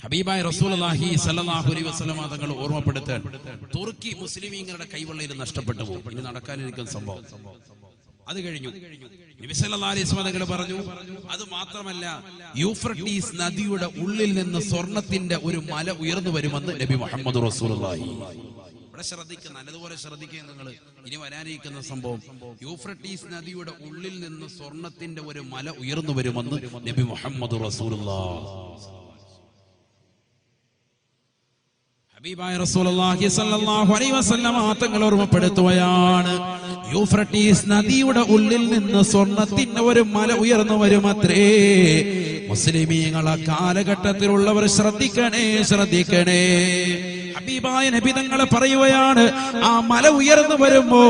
ഹബീബായ റസൂലുള്ളാഹി സ്വല്ലല്ലാഹു അലൈഹി വസല്ലം തങ്ങൾ ഓർമ്മപ്പെടുത്താൻ തുർക്കി മുസ്ലിമീങ്ങളുടെ കൈവെള്ളയിൽ നഷ്ടപ്പെട്ടു പോകും. ഇനി നടക്കാനിരിക്കുന്ന സംഭവം അത് കഴിഞ്ഞു. നബി സല്ലല്ലാഹു അലൈഹി വസല്ലം തങ്ങൾ പറഞ്ഞു, അത് മാത്രമല്ല യൂഫ്രട്ടീസ് നദിയുടെ ഉള്ളിൽ നിന്ന് സ്വർണത്തിന്റെ ഒരു മല ഉയർന്നു വരുമെന്ന് നബി മുഹമ്മദ് റസൂലുള്ളാഹി. ഇവിടെ ശ്രദ്ധിക്കുക, നല്ലതുപോലെ ശ്രദ്ധിക്കുക നിങ്ങൾ. ഇനി വരാനിരിക്കുന്ന സംഭവം, യൂഫ്രട്ടീസ് നദിയുടെ ഉള്ളിൽ നിന്ന് സ്വർണത്തിന്റെ ഒരു മല ഉയർന്നു വരുമെന്ന് നബി മുഹമ്മദ് റസൂലുള്ളാഹി. ഹബീബായ റസൂലുള്ളാഹി സ്വല്ലല്ലാഹു അലൈഹി വസല്ലം തങ്ങൾ ഓർമ്മപ്പെടുത്തുകയാണ്, യൂഫ്രട്ടീസ് നദിയുടെ ഉള്ളിൽ നിന്ന് സ്വർണത്തിന്റെ ഒരു മല ഉയർന്നു വരുമത്രേ. മുസ്ലിമീങ്ങളെ കാലഘട്ടത്തിലുള്ളവർ ശ്രദ്ധിക്കണേ, ശ്രദ്ധിക്കണേ. ഹബീബായ നബി തങ്ങൾ പറയുകയാണ്, ആ മല ഉയർന്നു വരുമ്പോ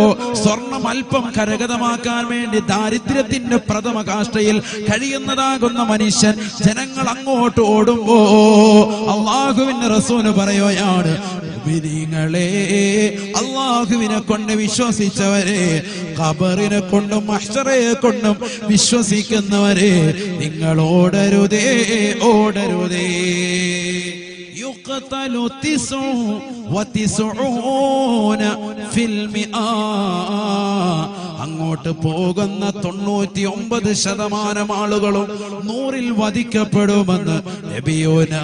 സ്വർണം അല്പം കരഗതമാക്കാൻ വേണ്ടി ദാരിദ്ര്യത്തിന്റെ പ്രഥമ കാഷ്ടയിൽ കഴിയുന്നതാകുന്ന മനുഷ്യൻ ജനങ്ങൾ അങ്ങോട്ട് ഓടുമ്പോ അള്ളാഹുവിന്റെ റസൂല് പറയുകയാണ്, മുഅ്മിനീങ്ങളെ, അള്ളാഹുവിനെ കൊണ്ട് വിശ്വസിച്ചവരെ, ഖബറിനെ കൊണ്ടും മഹ്ശറയെ കൊണ്ടും വിശ്വസിക്കുന്നവരെ, നിങ്ങൾ ഓടരുതേ, ഓടരുതേ. يقتل 99 في 100. അങ്ങോട്ട് പോകുന്ന 99% ആളുകളും 100-ൽ വധിക്കപ്പെടുമെന്ന് നബിയുനാ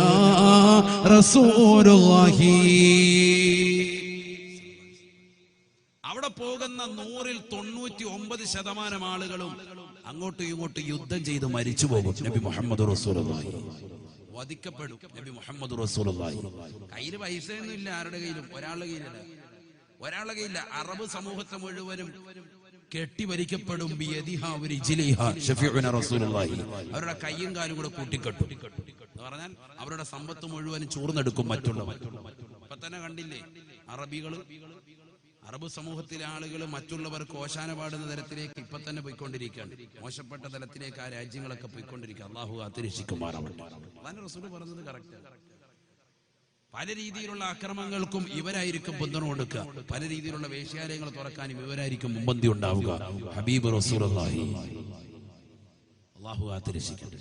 റസൂലുള്ളാഹി. അവിടെ പോകുന്ന 100-ൽ 99% ആളുകളും അങ്ങോട്ടും ഇങ്ങോട്ടും യുദ്ധം ചെയ്ത് മരിച്ചു പോകും. നബി മുഹമ്മദ് റസൂലുള്ളാഹി വധിക്കപ്പെടും. നബി മുഹമ്മദ് റസൂലുള്ളാഹി. കയ്യിൽ പൈസയൊന്നും ഇല്ല, ആരുടെ കയ്യിലും, ഒരാളുടെ കയ്യിലില്ല, ഒരാളുടെ കയ്യില്ല. അറബ് സമൂഹത്തെ മുഴുവനും കെട്ടിവരിക്കപ്പെടും. അവരുടെ കയ്യും കാലും കൂടെ കൂട്ടിക്കെട്ടും എന്ന് പറഞ്ഞാൽ അവരുടെ സമ്പത്ത് മുഴുവനും ചോർന്നെടുക്കും മറ്റുള്ളവർ. ഇപ്പൊ തന്നെ കണ്ടില്ലേ, അറബ് സമൂഹത്തിലെ ആളുകൾ മറ്റുള്ളവർക്ക് ഓശാന പാടുന്ന തരത്തിലേക്ക് ഇപ്പൊ തന്നെ പോയിക്കൊണ്ടിരിക്കുകയാണ്. മോശപ്പെട്ട തലത്തിലേക്ക് ആ രാജ്യങ്ങളൊക്കെ പോയിക്കൊണ്ടിരിക്കുക. അള്ളാഹു കാത്തിരക്ഷിക്കുമാറാവട്ടെ. അതാണ് റസൂൽ പറഞ്ഞത് കറക്റ്റ്. പല രീതിയിലുള്ള അക്രമങ്ങൾക്കും ഇവരായിരിക്കും പിന്തുണ കൊടുക്കുക. പല രീതിയിലുള്ള വേശ്യാലയങ്ങൾ തുറക്കാനും ഇവരായിരിക്കും മുമ്പന്തി ഉണ്ടാവുക. ഹബീബ് റസൂലുള്ളാഹി. അള്ളാഹു കാത്തിരക്ഷിക്കട്ടെ.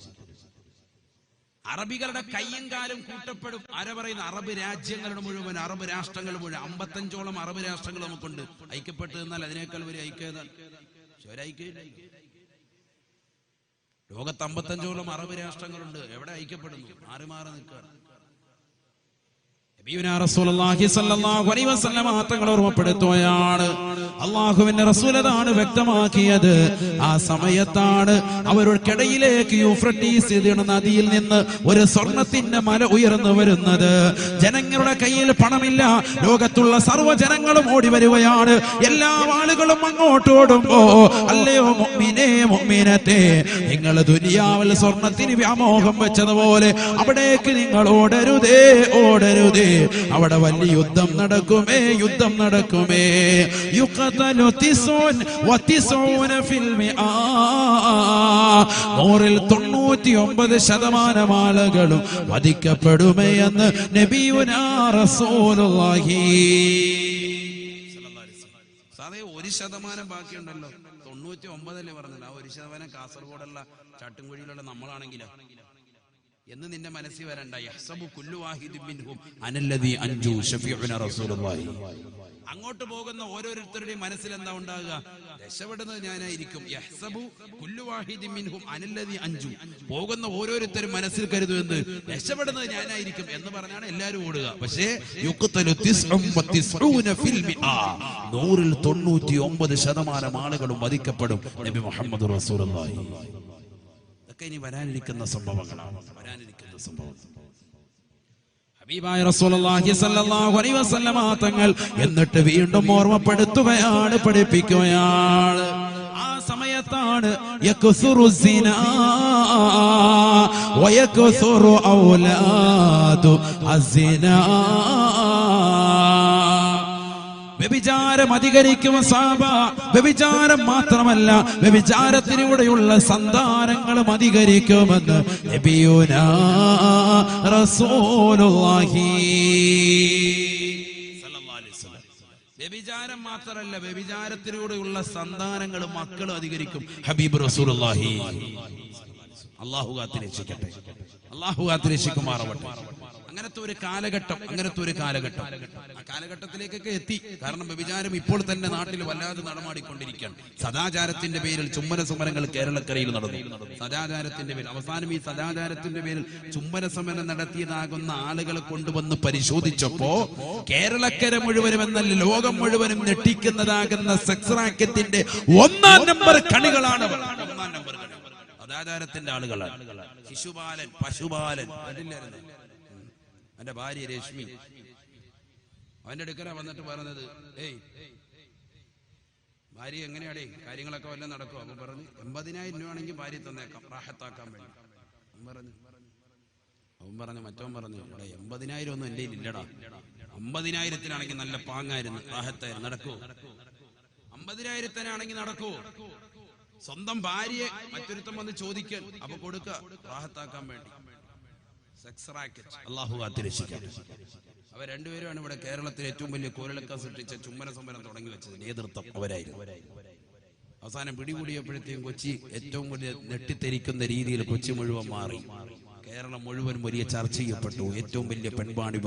അറബികളുടെ കയ്യും കാലും കൂട്ടപ്പെടും. ആര പറയുന്ന അറബ് രാജ്യങ്ങളുടെ മുഴുവൻ, അറബ് രാഷ്ട്രങ്ങൾ മുഴുവൻ, 55ഓളം അറബ് രാഷ്ട്രങ്ങൾ നമുക്കുണ്ട്. ഐക്യപ്പെട്ട് നിന്നാൽ അതിനേക്കാൾ വലിയ ഐക്യതാണ്. ലോകത്ത് 55ഓളം അറബ് രാഷ്ട്രങ്ങളുണ്ട്. എവിടെ ഐക്യപ്പെടുന്നു? മാറി മാറി നിൽക്കുകയാണ്. തങ്ങൾ ഓർമ്മപ്പെടുത്തുകയാണ്, അള്ളാഹുവിന്റെ റസൂലതാണ് വ്യക്തമാക്കിയത്. ആ സമയത്താണ് അവർക്കിടയിലേക്ക് യൂഫ്രട്ടീസ് നദിയിൽ നിന്ന് ഒരു സ്വർണത്തിന്റെ മല ഉയർന്നു വരുന്നത്. ജനങ്ങളുടെ കയ്യിൽ പണമില്ല. ലോകത്തുള്ള സർവ്വജനങ്ങളും ഓടി വരികയാണ്. എല്ലാ ആളുകളും അങ്ങോട്ട് ഓടുമ്പോ, അല്ലയോ മുഅ്മിനേ, മുഅ്മിനത്തേ, നിങ്ങൾ ദുനിയാവിൽ സ്വർണത്തിന് വ്യാമോഹം വെച്ചതുപോലെ അവിടേക്ക് നിങ്ങൾ ഓടരുതേ, ഓടരുതേ. അവിടെ വലിയ യുദ്ധം നടക്കുമേ, യുദ്ധം നടക്കുമേ. യുഖതലു 99 ഫിൽ 100-ൽ 99% ആളുകളും വധിക്കപ്പെടുമേ എന്ന് നബിയുനാ റസൂലുള്ളാഹി. സാധേ 1% ബാക്കിയുണ്ടല്ലോ. 99 പറഞ്ഞല്ലോ. ആ 1% കാസർഗോഡുള്ള ചാട്ടുംകുഴിയിലുള്ള നമ്മളാണെങ്കിലോ എന്ന് നിന്റെ മനസ്സിൽ വരണ്ട. യഹ്സബു കുല്ലു വാഹിദിൻ മിൻഹും അനല്ലദീ അൻജു ശഫീഉനാ റസൂലുള്ളാഹി. അങ്ങോട്ട് പോകുന്ന ഓരോരുത്തരുടെയും മനസ്സിൽ എന്താ ഉണ്ടാകുക? രക്ഷപ്പെടുന്നത് ഞാനായിരിക്കും. യഹ്സബു കുല്ലു വാഹിദിൻ മിൻഹും അനല്ലദീ അൻജു. പോകുന്ന ഓരോരുത്തരും മനസ്സിൽ കരുതുന്നത് രക്ഷപ്പെടുന്നത് ഞാനായിരിക്കും എന്ന് പറഞ്ഞാണ് എല്ലാവരും ഓടുക. പക്ഷേ യുഖ്തലു 99 ഫിൽ 100-ൽ 99% ആളുകളും വധിക്കപ്പെടും. നബി മുഹമ്മദ് റസൂലുള്ളാഹി. ഇനി വരാനിരിക്കുന്ന സംഭവങ്ങളാണ്, വരാനിരിക്കുന്ന സംഭവം. ഹബീബായ റസൂലുള്ളാഹി സ്വല്ലല്ലാഹു അലൈഹി വസല്ലം തങ്ങൾ എന്നിട്ട് വീണ്ടും ഓർമ്മപ്പെടുത്തുകയാണ്, പഠിപ്പിക്കുകയാണ്. ആ സമയത്താണ് യക്സുറു സിനാ വയക്സുറു ഔലാദു അസ്സിനാ. വ്യഭിചാരം അധികരിക്കും സഹാബ. വ്യഭിചാരം മാത്രമല്ല, വ്യഭിചാരത്തിലൂടെയുള്ള സന്താനങ്ങളും അധികരിക്കുമെന്ന് നബിയുനാ റസൂലുള്ളാഹി. വ്യഭിചാരം മാത്രമല്ല, വ്യഭിചാരത്തിലൂടെയുള്ള സന്താനങ്ങളും മക്കളും അധികരിക്കും. ഹബീബ് റസൂലുള്ളാഹി. അള്ളാഹു കാത്തിരക്ഷിക്കട്ടെ, അള്ളാഹു കാത്തിരക്ഷിക്കുമാറാവട്ടെ. അങ്ങനത്തെ ഒരു കാലഘട്ടം ആ കാലഘട്ടത്തിലേക്കൊക്കെ എത്തി. കാരണം വ്യഭിചാരം ഇപ്പോൾ തന്നെ നാട്ടിൽ വല്ലാതെ നടമാടിക്കൊണ്ടിരിക്കുകയാണ്. സദാചാരത്തിന്റെ പേരിൽ ചുംബന സമരങ്ങൾ കേരളക്കരയിൽ നടന്നു. സദാചാരത്തിന്റെ പേരിൽ അവസാനം ഈ സദാചാരത്തിന്റെ പേരിൽ ചുംബന സമരം നടത്തിയതാകുന്ന ആളുകളെ കൊണ്ടുവന്ന് പരിശോധിച്ചപ്പോ കേരളക്കര മുഴുവനും എന്നല്ല ലോകം മുഴുവനും ഞെട്ടിക്കുന്നതാകുന്ന സെക്സ് റാക്കറ്റിന്റെ 1-ാം നമ്പർ കണികളാണ്. 1-ാം നമ്പർ സദാചാരത്തിന്റെ ആളുകളാണ്. ശിശുപാലൻ, പശുപാലൻ, എന്റെ ഭാര്യ രശ്മി അവന്റെ അടുക്കല വന്നിട്ട് പറഞ്ഞത്, ഏയ് ഭാര്യ എങ്ങനെയാടേ കാര്യങ്ങളൊക്കെ വല്ലതും നടക്കും? അപ്പൊ പറഞ്ഞു 80,000 രൂപയാണെങ്കിൽ ഭാര്യ തന്നേക്കാം, റാഹത്താക്കാൻ വേണ്ടി. അവൻ പറഞ്ഞു മറ്റവൻ പറഞ്ഞു, ഇവിടെ 80,000 ഒന്നും എന്റെ ഇല്ലടാ, 50,000-ത്തിനാണെങ്കിൽ നല്ല പാങ്ങായിരുന്നു, റാഹത്തായിരുന്നു, നടക്കൂ. 50,000-ത്തിനാണെങ്കിൽ നടക്കൂ. സ്വന്തം ഭാര്യയെ മറ്റൊരുത്തം വന്ന് ചോദിക്കാൻ, അപ്പൊ കൊടുക്കുക റാഹത്താക്കാൻ വേണ്ടി. സെക്സ് റാക്കറ്റ്, അല്ലാഹു കാത്തിരക്ഷിക്കട്ടെ. അവർ രണ്ടുപേരുമാണ് ഇവിടെ കേരളത്തിൽ ഏറ്റവും വലിയ കോരളക്ക സൃഷ്ടിച്ച ചുംബന സമരം തുടങ്ങി വെച്ചത്. നേതൃത്വം അവരായിരുന്നു. അവസാനം പിടികൂടിയപ്പോഴത്തേക്കും കൊച്ചി ഏറ്റവും വലിയ നെട്ടിത്തെരിക്കുന്ന രീതിയിൽ കൊച്ചി മുഴുവൻ മാറി. കേരളം മുഴുവൻ വലിയ ചർച്ച ചെയ്യപ്പെട്ടു. ഏറ്റവും വലിയ പെൺവാണിഭ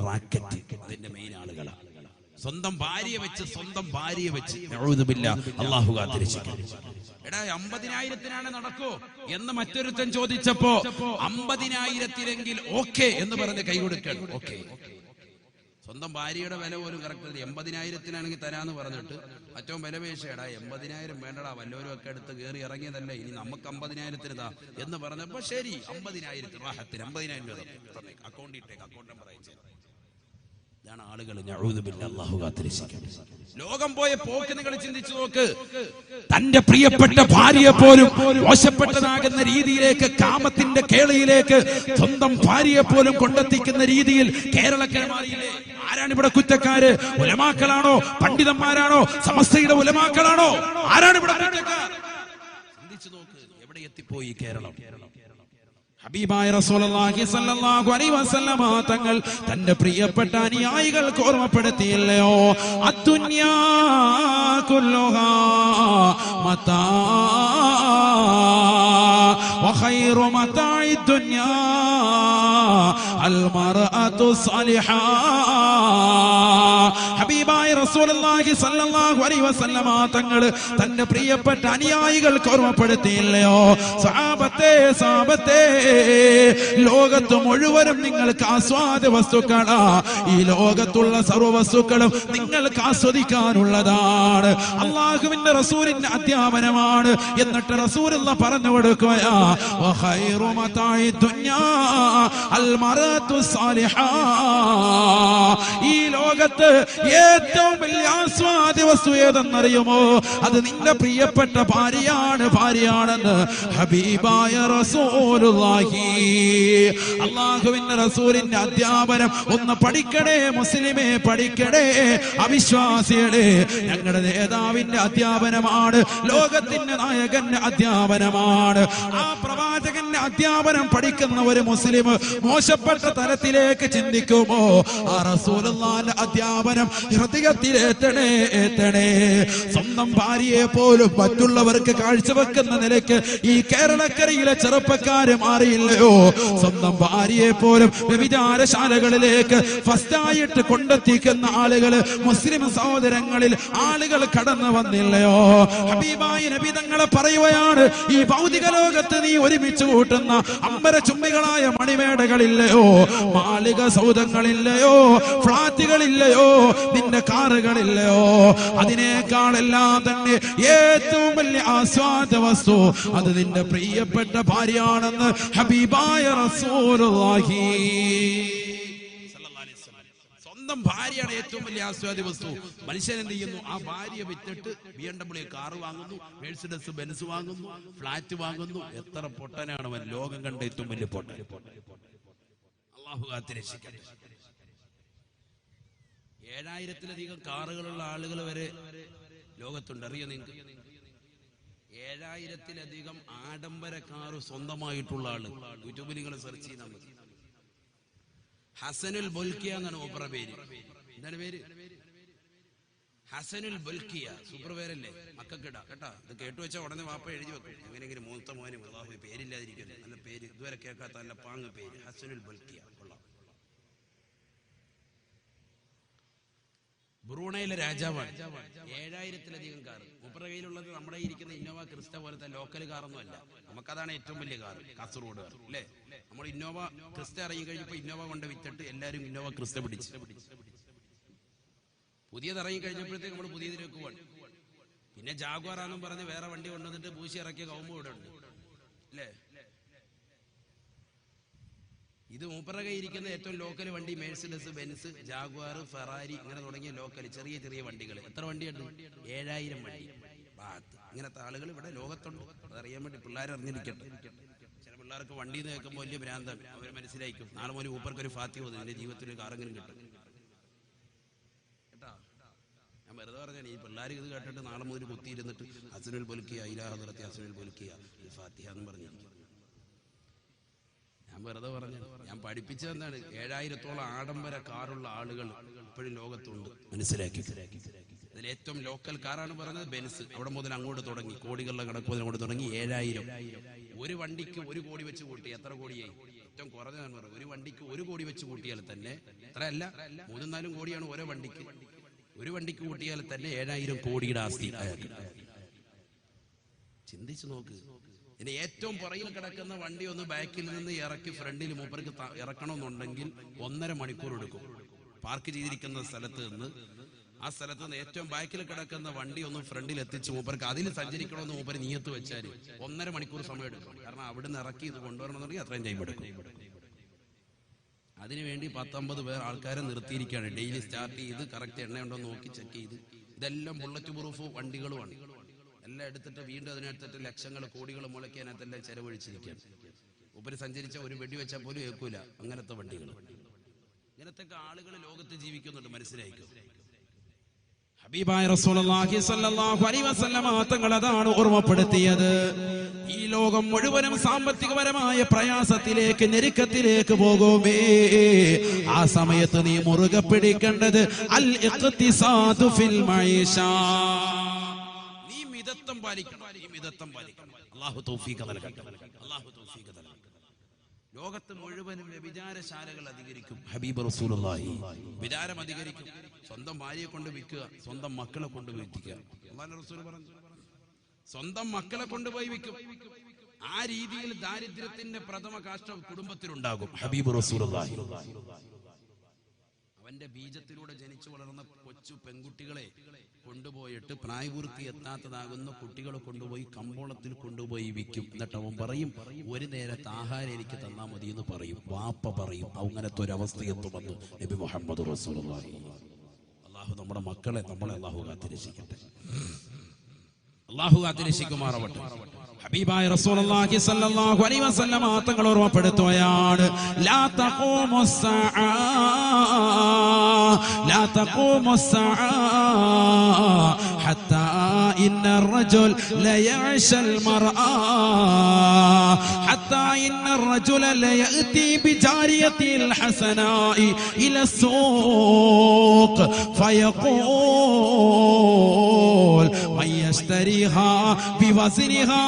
റാക്കറ്റ് അതിന്റെ മെയിൻ ആളുകളാണ്. സ്വന്തം ഭാര്യയെ വെച്ച് അല്ലാഹു കാത്തിരക്ഷിക്കട്ടെ. എടാ 50,000-ത്തിനാണ് നടക്കൂ എന്ന് മറ്റൊരുത്തൻ ചോദിച്ചപ്പോ 50,000-ത്തിലെങ്കിൽ ഓക്കെ എന്ന് പറഞ്ഞ് കൈ കൊടുക്കണം. ഓക്കെ, സ്വന്തം ഭാര്യയുടെ വില പോലും കറക്റ്റ് 80,000-ത്തിനാണെങ്കിൽ തരാന്ന് പറഞ്ഞിട്ട് മറ്റോ വില പേശയടാ 80,000 വേണ്ടടാ, വല്ലവരും ഒക്കെ എടുത്ത് കയറി ഇറങ്ങിയതല്ലേ, ഇനി നമുക്ക് 50,000-ത്തിന് താ എന്ന് പറഞ്ഞപ്പോ ശരി 50,000 റാഹത്തിന് 50,000 രൂപ അക്കൗണ്ട് ഇട്ടേക്ക്, അക്കൗണ്ട് നമ്പർ അയച്ചു. ഇതാണ് ആളുകൾ. അല്ലാഹു കാത്തിരക്ഷിക്കട്ടെ. ലോകം പോയ പോക്ക് നിങ്ങൾ ചിന്തിച്ചു നോക്ക്. തന്റെ പ്രിയപ്പെട്ട ഭാര്യയെ പോലും മോശപ്പെട്ടതാകുന്ന രീതിയിലേക്ക്, കാമത്തിന്റെ കേളയിലേക്ക് സ്വന്തം ഭാര്യയെ പോലും കൊണ്ടെത്തിക്കുന്ന രീതിയിൽ കേരളക്കര മാറിയില്ലേ? ആരാണ് ഇവിടെ കുറ്റക്കാര്? ഉലമാക്കളാണോ? പണ്ഡിതന്മാരാണോ? സമസ്തയുടെ ഉലമാക്കളാണോ? ആരാണ് ഇവിടെ കുറ്റക്കാർ? ചിന്തിച്ചു നോക്ക്, എവിടെ എത്തിപ്പോയി കേരളം? ഹബീബായ റസൂലുള്ളാഹി സ്വല്ലല്ലാഹു അലൈഹി വസല്ലമ തങ്ങൾ തന്റെ പ്രിയപ്പെട്ട അനുയായികൾക്ക് ഓർമ്മപ്പെടുത്തിയില്ലയോ? അദ്ദുനിയാ കുല്ലുഹാ മതാ വഖൈറു മതാഇ ദുനിയാ അൽ മർഅതു സാലിഹാ. ഹബീബായ റസൂലുള്ളാഹി സ്വല്ലല്ലാഹു അലൈഹി വസല്ലമ തങ്ങൾ തന്റെ പ്രിയപ്പെട്ട അനുയായികൾക്ക് ഓർമ്മപ്പെടുത്തിയില്ലയോ? സഹാബത്തെ ലോകത്ത് മുഴുവനും നിങ്ങൾക്ക് ആസ്വാദ വസ്തുക്കളാ. ഈ ലോകത്തുള്ള സർവ്വ വസ്തുക്കളും നിങ്ങൾക്ക് ആസ്വദിക്കാനുള്ളതാണ്. അള്ളാഹുവിന്റെ റസൂലിന്റെ അധ്യാപനമാണ്. എന്നിട്ട് റസൂലുള്ള പറഞ്ഞു കൊടുക്കുകയാ, വഖൈറു മതാഇ ദുനിയാ അൽ മർഅതു സാലിഹാ. ഈ ലോകത്ത് ഏറ്റവും വലിയ ആസ്വാദ വസ്തു ഏതെന്നറിയുമോ? അത് നിന്റെ പ്രിയപ്പെട്ട ഭാര്യയാണെന്ന് ഹബീബായ റസൂലുള്ളാഹി. അല്ലാഹുവിന്റെ റസൂലിന്റെ അധ്യാപനം ഒന്ന് പഠിക്കണേ മുസ്ലിമേ, പഠിക്കണേ അവിശ്വാസികളെ. ഞങ്ങളുടെ നേതാവിന്റെ അധ്യാപനമാണ്, ലോകത്തിന്റെ നായകന്റെ അധ്യാപനമാണ്. ആ പ്രവാചകന്റെ അധ്യാപനം പഠിക്കുന്ന ഒരു മുസ്ലിം മോശപ്പെട്ട തലത്തിലേക്ക് ചിന്തിക്കുമോ? ആ റസൂലുള്ളാഹിന്റെ അധ്യാപനം ഹൃദയത്തിലേറ്റണേ. സ്വന്തം ഭാര്യയെ പോലും മറ്റുള്ളവർക്ക് കാഴ്ചവെക്കുന്ന നിലയ്ക്ക് ഈ കേരളക്കരയിലെ ചെറുപ്പക്കാര് മാറിയില്ലയോ? സ്വന്തം ഭാര്യയെ പോലും വ്യഭിചാരശാലകളിലേക്ക് ഫസ്റ്റായിട്ട് കൊണ്ടെത്തിക്കുന്ന ആളുകൾ, മുസ്ലിം സഹോദരങ്ങളിൽ ആളുകൾ കടന്നു വന്നില്ലയോ? ഹബീബായ നബി തങ്ങളെ പറയുകയാണ്, ഈ ഭൗതിക ലോകത്ത് നീ ഒരുമിച്ച് കൂട്ടുന്ന അമ്പര ചുംബികളായ മണിമേടകളില്ലയോ? മാളിക സൗധങ്ങളില്ലയോ? ഫ്ളാറ്റുകളില്ലയോ? നിന്റെ കാറുകളില്ലയോ? അതിനേക്കാളെല്ലാം തന്നെ ഏറ്റവും വലിയ ആസ്വാദ വസ്തു അത് നിന്റെ പ്രിയപ്പെട്ട ഭാര്യയാണെന്ന് ഹബീബായ റസൂലുള്ളാഹി. സ്വന്തം ഭാര്യയാണ് ഏറ്റവും വലിയ ആസ്വാദ വസ്തു. മനുഷ്യൻ എന്ത് ചെയ്യുന്നു? ആ ഭാര്യ വിറ്റിട്ട് BMW കാറ് വാങ്ങുന്നു, മെഴ്സിഡസ് ബെൻസ് വാങ്ങുന്നു, ഫ്ലാറ്റ് വാങ്ങുന്നു. എത്ര പൊട്ടനാണ് അവൻ! ലോകം കണ്ട ഏറ്റവും വലിയ പൊട്ടൻ. അല്ലാഹു കാത്തിരക്ഷിക്കട്ടെ. 7000-ലധികം കാറുകളുള്ള ആളുകൾ വരെ ലോകത്തുണ്ട്. അറിയോ നിങ്ങൾക്ക്? 7000-ലധികം ആഡംബര കാറ് സ്വന്തമായിട്ടുള്ള ആള്. യൂട്യൂബിൽ നിങ്ങൾ സെർച്ച് ചെയ്താൽ മതി. ഹസനുൽ ബൊൽക്കിയ എന്നാണ് ഓപ്പറ പേര്. എന്താണ് പേര്? ഹസനുൽ ബൽക്കിയ, സൂപ്പർ പേരല്ലേ, മക്കൾക്കിട കേട്ടാ. ഇത് കേട്ടു വെച്ചാൽ ഉടനെ വാപ്പ എഴുതി വെക്കും. എങ്ങനെയെങ്കിലും മൂത്ത മോനും അല്ലാഹു പേരില്ലാതിരിക്കുന്നു. നല്ല പേര്, ഇതുവരെ കേൾക്കാത്ത നല്ല പാങ്ങ് പേര്, ഹസനുൽ ബൽക്കിയ. കൊള്ളാം. ബ്രൂണയിലെ രാജാവാണ്. 7000-ലധികം കാർ. മൂപ്പരുടെ കയ്യിലുള്ളത് നമ്മുടെ ഇരിക്കുന്ന ഇന്നോവ ക്രിസ്റ്റ പോലത്തെ ലോക്കൽ കാറൊന്നും അല്ല. നമുക്കതാണ് ഏറ്റവും വലിയ കാർ, കാസർഗോഡ് കാർ അല്ലേ. നമ്മൾ ഇന്നോവ ക്രിസ്റ്റ ഇറങ്ങി കഴിഞ്ഞപ്പോൾ ഇന്നോവ കൊണ്ട് വിറ്റിട്ട് എല്ലാവരും ഇന്നോവ ക്രിസ്റ്റ പിടിച്ച്. പുതിയത് ഇറങ്ങി കഴിഞ്ഞപ്പോഴത്തേക്ക് നമ്മൾ പുതിയതിലേക്ക് പോകണം. പിന്നെ ജാഗ്വാറാന്നും പറഞ്ഞ് വേറെ വണ്ടി കൊണ്ടുവന്നിട്ട് പൂശി ഇറക്കിയ കൗമ്പ് ഇവിടെ ഉണ്ട് അല്ലേ. ഇത് മൂപ്പരുടെ കയ്യിൽ ഇരിക്കുന്ന ഏറ്റവും ലോക്കൽ വണ്ടി മെഴ്സിഡസ്, ബെൻസ്, ജാഗ്വാർ, ഫെറാരി ഇങ്ങനെ തുടങ്ങിയ ലോക്കൽ ചെറിയ ചെറിയ വണ്ടികൾ. എത്ര വണ്ടിയുണ്ട്? 7000 വണ്ടി. ഇങ്ങനത്തെ ആളുകൾ ഇവിടെ ലോകത്തുണ്ട്. അതറിയാൻ വേണ്ടി പിള്ളേർ അറിഞ്ഞിരിക്കട്ടെ. ചില പിള്ളേർക്ക് വണ്ടി കേൾക്കുമ്പോൾ വലിയ ഭ്രാന്താണ്. അവർ മനസ്സിലാക്കും നാളെ മോന് മൂപ്പർക്ക് ഒരു ഫാത്തി പോകുന്നു, എന്റെ ജീവിതത്തിൽ ഒരു കാറെങ്കിലും കിട്ടും കേട്ടാ. ഞാൻ വെറുതെ പറഞ്ഞാൽ ഈ പിള്ളേർ ഇത് കേട്ടിട്ട് നാളെ മുതൽ കുത്തിയിരുന്നിട്ട് ഹസനുൽ ബൽക്കിയ, ഇലാഹദറത്തി ഹസനുൽ ബൽക്കിയ ഫാത്തിഹ എന്ന് പറഞ്ഞിരിക്കും. ഞാൻ വെറുതെ പറഞ്ഞു. ഞാൻ പഠിപ്പിച്ചതെന്താണ്? 7000-ഓളം ആഡംബര കാറുള്ള ആളുകൾ ഇപ്പോഴും ലോകത്തുണ്ട്, മനസ്സിലാക്കി. അതിൽ ഏറ്റവും ലോക്കൽ കാറാണ് പറഞ്ഞത് ബെൻസ്. അവിടെ മുതൽ അങ്ങോട്ട് തുടങ്ങി, കോടികളുടെ കണക്ക് മുതൽ അങ്ങോട്ട് തുടങ്ങി 7000. ഒരു വണ്ടിക്ക് 1 കോടി വെച്ച് കൂട്ടി എത്ര കോടിയായി? ഏറ്റവും കുറഞ്ഞതാണ് പറഞ്ഞത്. ഒരു വണ്ടിക്ക് 1 കോടി വെച്ച് കൂട്ടിയാൽ തന്നെ അത്രയല്ല, 3-4 കോടിയാണ് ഓരോ വണ്ടിക്ക്. ഒരു വണ്ടിക്ക് കൂട്ടിയാൽ തന്നെ 7000 കോടിയുടെ ആസ്തി. ചിന്തിച്ചു നോക്ക്. ഇനി ഏറ്റവും പുറകിൽ കിടക്കുന്ന വണ്ടി ഒന്ന് ബാക്കിൽ നിന്ന് ഇറക്കി ഫ്രണ്ടിൽ മൂപ്പർക്ക് ഇറക്കണമെന്നുണ്ടെങ്കിൽ 1.5 മണിക്കൂർ എടുക്കും. പാർക്ക് ചെയ്തിരിക്കുന്ന സ്ഥലത്ത് നിന്ന്, ആ സ്ഥലത്ത് നിന്ന് ഏറ്റവും ബാക്കിൽ കിടക്കുന്ന വണ്ടി ഒന്ന് ഫ്രണ്ടിൽ എത്തിച്ച് മൂപ്പർക്ക് അതിൽ സഞ്ചരിക്കണമെന്ന് മൂപ്പര് നിയത്ത് വെച്ചാൽ 1.5 മണിക്കൂർ സമയം എടുക്കും. കാരണം അവിടെ നിന്ന് ഇറക്കി ഇത് കൊണ്ടുവരണമെന്നുണ്ടെങ്കിൽ അത്രയും ടൈം എടുക്കും. അതിനുവേണ്ടി 10-50 പേർ ആൾക്കാരെ നിർത്തിയിരിക്കുകയാണ്. ഡെയിലി സ്റ്റാർട്ട് ചെയ്ത് കറക്റ്റ് എണ്ണയുണ്ടോ നോക്കി ചെക്ക് ചെയ്ത്. ഇതെല്ലാം ബുള്ളറ്റ് പ്രൂഫ് വണ്ടികളുമാണ്. എല്ലാം എടുത്തിട്ട് വീണ്ടും അതിനടുത്തിട്ട് ലക്ഷങ്ങൾ കോടികൾ മുളക്കി അതിനകത്തെല്ലാം ചെലവഴിച്ചിരിക്കുകയാണ്. ഉപരി സഞ്ചരിച്ച ഒരു വെടി വെച്ചാൽ പോലും ഏൽക്കൂല. അങ്ങനത്തെ വണ്ടികൾ, ഇങ്ങനത്തെ ആളുകൾ ലോകത്ത് ജീവിക്കുന്നുണ്ട്, മനസ്സിലായിക്കോ. ഹബീബായ റസൂലുള്ളാഹി സ്വല്ലല്ലാഹു അലൈഹി വസല്ലമ തങ്ങൾ അതാണ് ഓർമ്മപ്പെടുത്തിയത്. ഈ ലോകം മുഴുവനും സാമ്പത്തികപരമായ പ്രയാസത്തിലേക്ക്, ഞെരുക്കത്തിലേക്ക് പോകുമേ. ആ സമയത്ത് നീ മുറുകെ പിടിക്കേണ്ടത് അൽ ഇഖ്തിസാദു ഫിൽ മഈഷ. നീ മിതത്വം പാലിക്കണം, നീ മിതത്വം പാലിക്കണം. അല്ലാഹു തൗഫീഖ് നൽകട്ടെ, അല്ലാഹു തൗഫീഖ് നൽകട്ടെ. ലോകത്ത് മുഴുവനും വ്യഭിചാരശാലകൾ അധികരിക്കും. ഹബീബ് റസൂലുള്ളാഹി വിചാരം അധികരിക്കും. സ്വന്തം ഭാര്യയെ കൊണ്ട് വിൽക്കുക, സ്വന്തം മക്കളെ കൊണ്ട് വിൽക്കുക. അല്ലാഹുവിന്റെ റസൂൽ പറഞ്ഞു, സ്വന്തം മക്കളെ കൊണ്ടുപോയി വിൽക്കും. ആ രീതിയിൽ ദാരിദ്ര്യത്തിന്റെ പ്രഥമ കാഷ്ടം കുടുംബത്തിലുണ്ടാകും. ഹബീബ് റസൂലുള്ളാഹി അവന്റെ ബീജത്തിലൂടെ ജനിച്ചു വളർന്ന കൊച്ചു പെൺകുട്ടികളെ കൊണ്ടുപോയിട്ട് പ്രായപൂർത്തി എത്താത്തതാകുന്ന കുട്ടികളെ കൊണ്ടുപോയി കമ്പോളത്തിൽ കൊണ്ടുപോയി വിൽക്കും. എന്നിട്ട് അവൻ പറയും, ഒരു നേരത്തെ ആഹാരം എനിക്ക് തന്നാൽ മതി എന്ന് പറയും. വാപ്പ പറയും. അങ്ങനത്തെ ഒരവസ്ഥ എത്തുമെന്ന് നബി മുഹമ്മദ് റസൂലുള്ളാഹി. അല്ലാഹു നമ്മുടെ മക്കളെ, നമ്മളെ അല്ലാഹു കാത്തിരക്ഷിക്കട്ടെ, അല്ലാഹു കാത്തിരക്ഷിക്കുമാറാവട്ടെ. ഹബീബായ റസൂലുള്ളാഹി സ്വല്ലല്ലാഹു അലൈഹി വസല്ലമ തങ്ങൾ ഓർമ്മപ്പെടുത്തുകയാണ്, ലാ തഖൂമുസ്സഅ ലാ തഖൂമുസ്സഅ ഹത്താ ഇന്നർ റജുൽ ലയഅശൽ മർആ ഹത്താ ഇന്നർ റജുല ലയഅതി ബിജാരിയതിൽ ഹസനാഇ ഇലസ്സൂഖ് ഫയഖൂൽ മൻ യശ്തരിഹാ ബിവസ്നിഹാ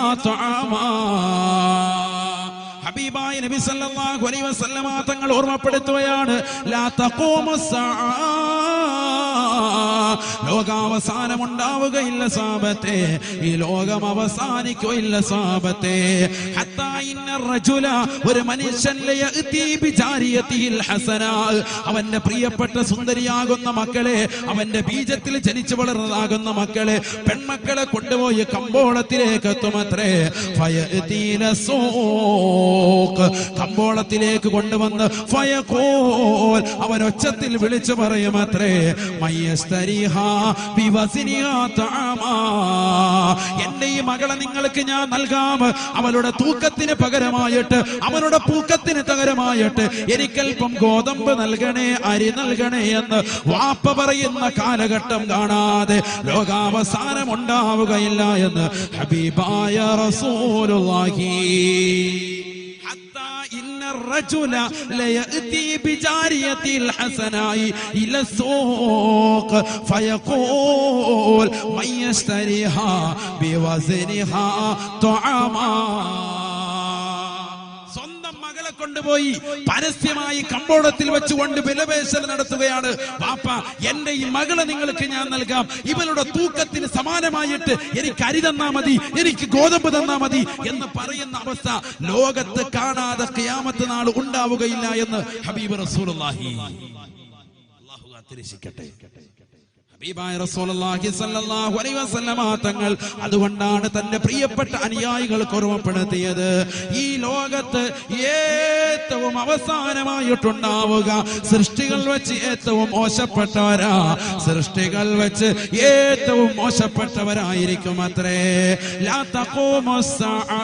ഹബീബായ നബി സല്ലല്ലാഹു അലൈഹി വസല്ലമ തങ്ങൾ ഓർമ്മപ്പെടുത്തുകയാണ്, ലാ തഖൂമുസ്സഅ, ലോകാവസാനം ഉണ്ടാവുകയില്ല സാബത്തെ, ഈ ലോകം അവസാനിക്കുകയില്ല സാബത്തെ. ഹത്താ ഇന്നർ റജുല, ഒരു മനുഷ്യൻ ലയഅതി ബിജാരിയതിൽ ഹസനാ, അവന്റെ പ്രിയപ്പെട്ട സുന്ദരിയാകുന്ന മക്കളെ, അവന്റെ ബീജത്തിൽ ജനിച്ചു വളർന്നതാകുന്ന മക്കളെ, പെൺമക്കളെ കൊണ്ടുപോയി കമ്പോളത്തിലേക്ക് എത്തുമത്രേ. ഫയഅതീന സൂഖ്, കമ്പോളത്തിലേക്ക് കൊണ്ടുവന്ന് ഫയഖൂൽ, അവൻ ഒച്ചത്തിൽ വിളിച്ചു പറയുമത്രേ, മയ്യസ്തരിഹാ ബിവസ്നിഹാ തആമാ, എന്റെ ഈ മകളെ നിങ്ങൾക്ക് ഞാൻ നൽകാം, അവളുടെ തൂക്കത്തിന് പകരമായിട്ട്, അവളുടെ പൂക്കത്തിന് പകരമായിട്ട് എനിക്കൽപ്പം ഗോതമ്പ് നൽകണേ, അരി നൽകണേ എന്ന് വാപ്പ പറയുന്ന കാലഘട്ടം കാണാതെ ലോകാവസാനം ഉണ്ടാവുകയില്ല എന്ന് ഹബീബായ റസൂലുള്ളാഹി. الرجل ليأتي بجارية الحسناء إلى السوق فيقول من يشتريها بوزنها طعاما. മകളെ കൊണ്ടുപോയി പരസ്യമായി കമ്പോളത്തിൽ വെച്ചുകൊണ്ട് വിലപേശൽ നടത്തുകയാണ്. പാപ്പ, എന്റെ ഈ മകളെ നിങ്ങൾക്ക് ഞാൻ നൽകാം, ഇവളുടെ തൂക്കത്തിന് സമാനമായിട്ട് എനിക്ക് അരി തന്നാ മതി, എനിക്ക് ഗോതമ്പ് തന്നാ മതി എന്ന് പറയുന്ന അവസ്ഥ ലോകത്ത് കാണാതെ ഖിയാമത്ത് നാൾ ഉണ്ടാവുകയില്ല എന്ന് ഹബീബ് റസൂലുള്ളാഹി. അല്ലാഹു കാത്തിരക്ഷിക്കട്ടെ. ഹബീബായ റസൂലുള്ളാഹി സ്വല്ലല്ലാഹു അലൈഹി വസല്ലമ തങ്ങൾ അതുകൊണ്ടാണ് തന്റെ പ്രിയപ്പെട്ട അനുയായികൾക്ക് ഓർമ്മപ്പെടുത്തിയത്, ഈ ലോകത്ത് ഏറ്റവും അവസാനമായിട്ടുണ്ടാവുക സൃഷ്ടികൾ വെച്ച് ഏറ്റവും മോശപ്പെട്ടവരാ, സൃഷ്ടികൾ വെച്ച് ഏറ്റവും മോശപ്പെട്ടവരായിരിക്കും അത്രേ. ലാ തഖൂമുസ്സആ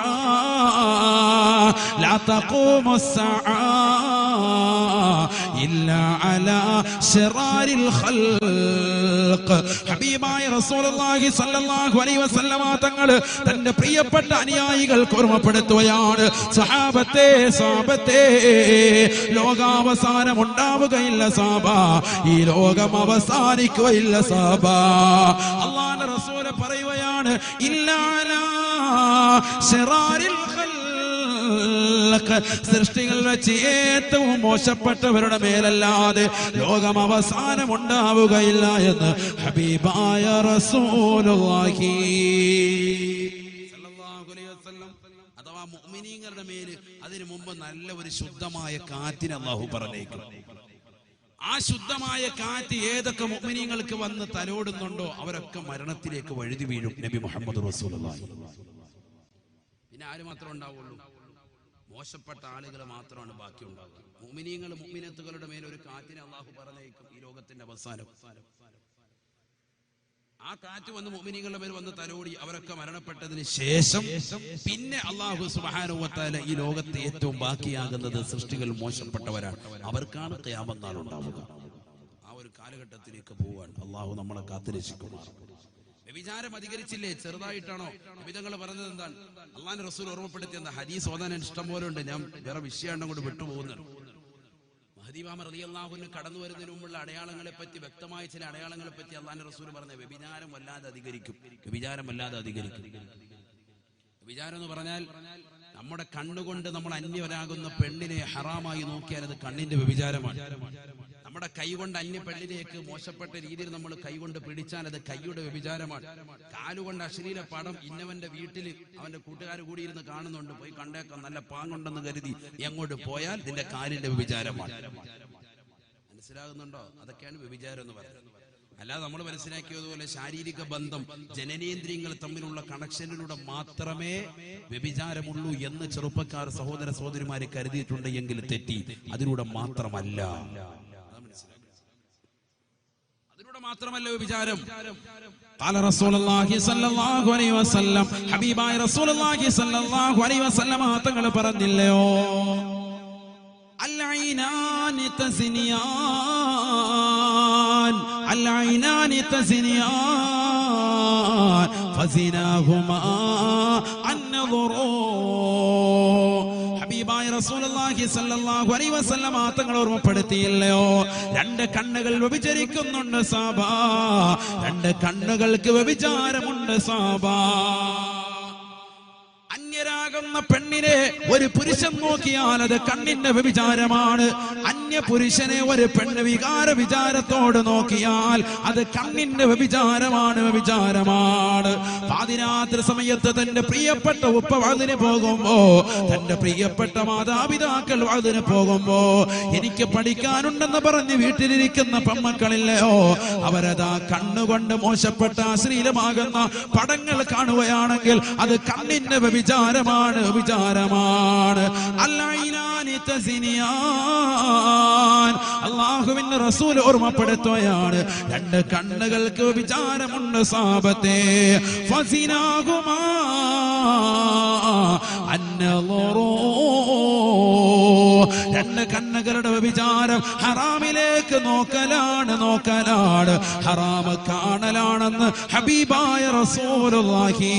ലാ തഖൂമുസ്സആ ഇല്ലാ അലാ ശറാരിൽ ഖൽഖ്. ഹബീബായ റസൂലുള്ളാഹി സ്വല്ലല്ലാഹു അലൈഹി വസല്ലമ തങ്ങൾ തന്റെ പ്രിയപ്പെട്ട അനുയായികൾക്ക് ഓർമ്മപ്പെടുത്തുകയാണ്, സഹാബത്തെ സഹാബത്തെ, ലോകാവസാനം ഉണ്ടാവുകയില്ല സാബ, ഈ ലോകം അവസാനിക്കുകയില്ല സാബ. അല്ലാഹുവിന്റെ റസൂൽ പറയുകയാണ്, ഇല്ലാ അലാ ശറാരിൽ സൃഷ്ടികൾ വെച്ച് ഏറ്റവും മോശപ്പെട്ടവരുടെ മേലല്ലാതെ ലോകം അവസാനം ഉണ്ടാവുകയില്ല എന്ന് ഹബീബായ റസൂലുള്ളാഹി സല്ലല്ലാഹു അലൈഹി വസല്ലം. അഥവാ മുഅ്മിനീങ്ങളുടെ മേല് അതിനു മുമ്പ് നല്ല ഒരു ശുദ്ധമായ കാറ്റിനെ അല്ലാഹു പറഞ്ഞേക്കും. ആ ശുദ്ധമായ കാറ്റ് ഏതൊക്കെ മുഅ്മിനീങ്ങൾക്ക് വന്ന് തലോടുന്നുണ്ടോ അവരൊക്കെ മരണത്തിലേക്ക് വഴുതി വീഴും. നബി മുഹമ്മദ് റസൂലുള്ളാഹി. പിന്നെ ആര് മാത്രമേ ഉണ്ടാവുള്ളൂ? മോശപ്പെട്ട ആളുകൾ മാത്രമാണ് ബാക്കി ഉണ്ടാവുക. മുഅ്മിനീങ്ങൾ മുഅ്മിനത്തുകളുടെ മേൽ ഒരു കാറ്റിനെ അല്ലാഹു പറഞ്ഞേക്കും ഈ ലോകത്തിന്റെ അവസാനം. ആ കാറ്റ് വന്ന് മുഅ്മിനീങ്ങളുടെ മേൽ വന്ന് തലോടി അവരൊക്കെ മരണപ്പെട്ടതിന് ശേഷം പിന്നെ അല്ലാഹു സുബ്ഹാനഹു വ തആല ഈ ലോകത്തെ ഏറ്റവും ബാക്കിയാകുന്നത് സൃഷ്ടികൾ മോശപ്പെട്ടവരാണ്. അവർക്കാണ് ഖിയാമത്ത് നാൾ ഉണ്ടാവുക. ആ ഒരു കാലഘട്ടത്തിലേക്ക് പോവാൻ അല്ലാഹു നമ്മളെ കാത്തുരക്ഷിക്കുമാറാകട്ടെ. വ്യഭിചാരം അധികരിച്ചില്ലേ? ചെറുതായിട്ടാണോ? നബിതങ്ങൾ പറഞ്ഞത് എന്താണ്? അള്ളാഹുവിന്റെ റസൂൽ ഓർമ്മപ്പെടുത്തിയ എന്താ? ഹദീസ് ഓതാൻ ഇഷ്ടം പോലെ ഉണ്ട്, ഞാൻ വേറെ വിഷയം കൊണ്ട് വിട്ടുപോകുന്നുണ്ട്. മഹ്ദി ഇമാം റളിയല്ലാഹു അൻഹു കടന്നു വരുന്നതിന് മുമ്പുള്ള അടയാളങ്ങളെ പറ്റി, വ്യക്തമായ ചില അടയാളങ്ങളെ പറ്റി അള്ളാഹുവിന്റെ റസൂൽ പറഞ്ഞ വ്യഭിചാരം വല്ലാതെ അധികരിക്കും. വ്യഭിചാരം വല്ലാതെ അധികരിക്കും. വ്യഭിചാരം എന്ന് പറഞ്ഞാൽ നമ്മുടെ കണ്ണുകൊണ്ട് നമ്മൾ അന്യവരാകുന്ന പെണ്ണിനെ ഹറാമായി നോക്കിയാൽ അത് കണ്ണിന്റെ വ്യഭിചാരമാണ്. നമ്മുടെ കൈകൊണ്ട് അന്യ പെണ്ണിലേക്ക് മോശപ്പെട്ട രീതിയിൽ നമ്മൾ കൈകൊണ്ട് പിടിച്ചാൽ അത് കൈയുടെ വ്യഭിചാരമാണ്. കാലുകൊണ്ട് അശ്ലീല പടം ഇന്നവന്റെ വീട്ടിൽ അവന്റെ കൂട്ടുകാർ കൂടി ഇരുന്ന് കാണുന്നുണ്ട്, പോയി കണ്ടേക്കാം, നല്ല പാങ്ങുണ്ടെന്ന് കരുതി എങ്ങോട്ട് പോയാൽ ഇതിന്റെ കാലിന്റെ വ്യഭിചാരമാണ്. മനസ്സിലാകുന്നുണ്ടോ? അതൊക്കെയാണ് വ്യഭിചാരം എന്ന് പറയുന്നത്. അല്ലാതെ നമ്മൾ മനസ്സിലാക്കിയതുപോലെ ശാരീരിക ബന്ധം ജനനേന്ദ്രിയങ്ങൾ തമ്മിലുള്ള കണക്ഷനിലൂടെ മാത്രമേ വ്യഭിചാരമുള്ളൂ എന്ന് ചെറുപ്പക്കാർ സഹോദര സഹോദരിമാരെ കരുതിയിട്ടുണ്ട് എങ്കിൽ തെറ്റി. അതിലൂടെ മാത്രമല്ല, മാത്രമല്ല വ്യഭിചാരം. ഖാല റസൂലുള്ളാഹി സ്വല്ലല്ലാഹു അലൈഹി വസല്ലം, ഹബീബായ റസൂലുള്ളാഹി സ്വല്ലല്ലാഹു അലൈഹി വസല്ലം തങ്ങൾ പറഞ്ഞില്ലയോ, അൽഐനാനി തസ്നിയാൻ അൽഐനാനി തസ്നിയാൻ ഫസിനാഹുമാ അന്നദറു. ഹബീബായ റസൂലുള്ളാഹി സ്വല്ലല്ലാഹു അലൈഹി വസല്ലം തങ്ങൾ ഓർമ്മപ്പെടുത്തിയില്ലയോ, രണ്ട് കണ്ണുകൾ വ്യഭിചരിക്കുന്നുണ്ട് സാബാ, രണ്ട് കണ്ണുകൾക്ക് വ്യഭിചാരമുണ്ട് സാബാ. അന്യരാകുന്ന പെണ്ണിനെ ഒരു പുരുഷൻ നോക്കിയാൽ അത് കണ്ണിന്റെ വ്യഭിചാരമാണ്. അന്യ പുരുഷനെ ഒരു പെണ്ണ് വികാര വിചാരത്തോട് നോക്കിയാൽ അത് കണ്ണിന്റെ വ്യഭിചാരമാണ്, വ്യഭിചാരമാണ്. പാതിരാത്രി സമയത്ത് തന്റെ പ്രിയപ്പെട്ട ഉപ്പ വഅദിന് പോകുമ്പോ, തന്റെ പ്രിയപ്പെട്ട മാതാപിതാക്കൾ വഅദിന് പോകുമ്പോ, എനിക്ക് പഠിക്കാനുണ്ടെന്ന് പറഞ്ഞ് വീട്ടിലിരിക്കുന്ന പെൺമക്കളില്ലയോ, അവരതാ കണ്ണുകൊണ്ട് മോശപ്പെട്ട അശ്ലീലമാകുന്ന പടങ്ങൾ കാണുകയാണെങ്കിൽ അത് കണ്ണിന്റെ വ്യഭിചാരമാണ്, വ്യഭിചാരമാണ്. അൽഐനാനി തസ്നിയാൻ. അല്ലാഹുവിന്റെ റസൂൽ ഓർമ്മപ്പെടുത്തുകയാണ്, രണ്ട് കണ്ണുകൾക്ക് വ്യഭിചാരമുണ്ട് സാബത്തെ. ഫസിനാഹുമാ അന്നദറു. രണ്ട് കണ്ണുകളുടെ വ്യഭിചാരം ഹറാമിലേക്ക് നോക്കലാണ്, ഹറാമ് കാണലാണെന്ന് ഹബീബായ റസൂലുള്ളാഹി.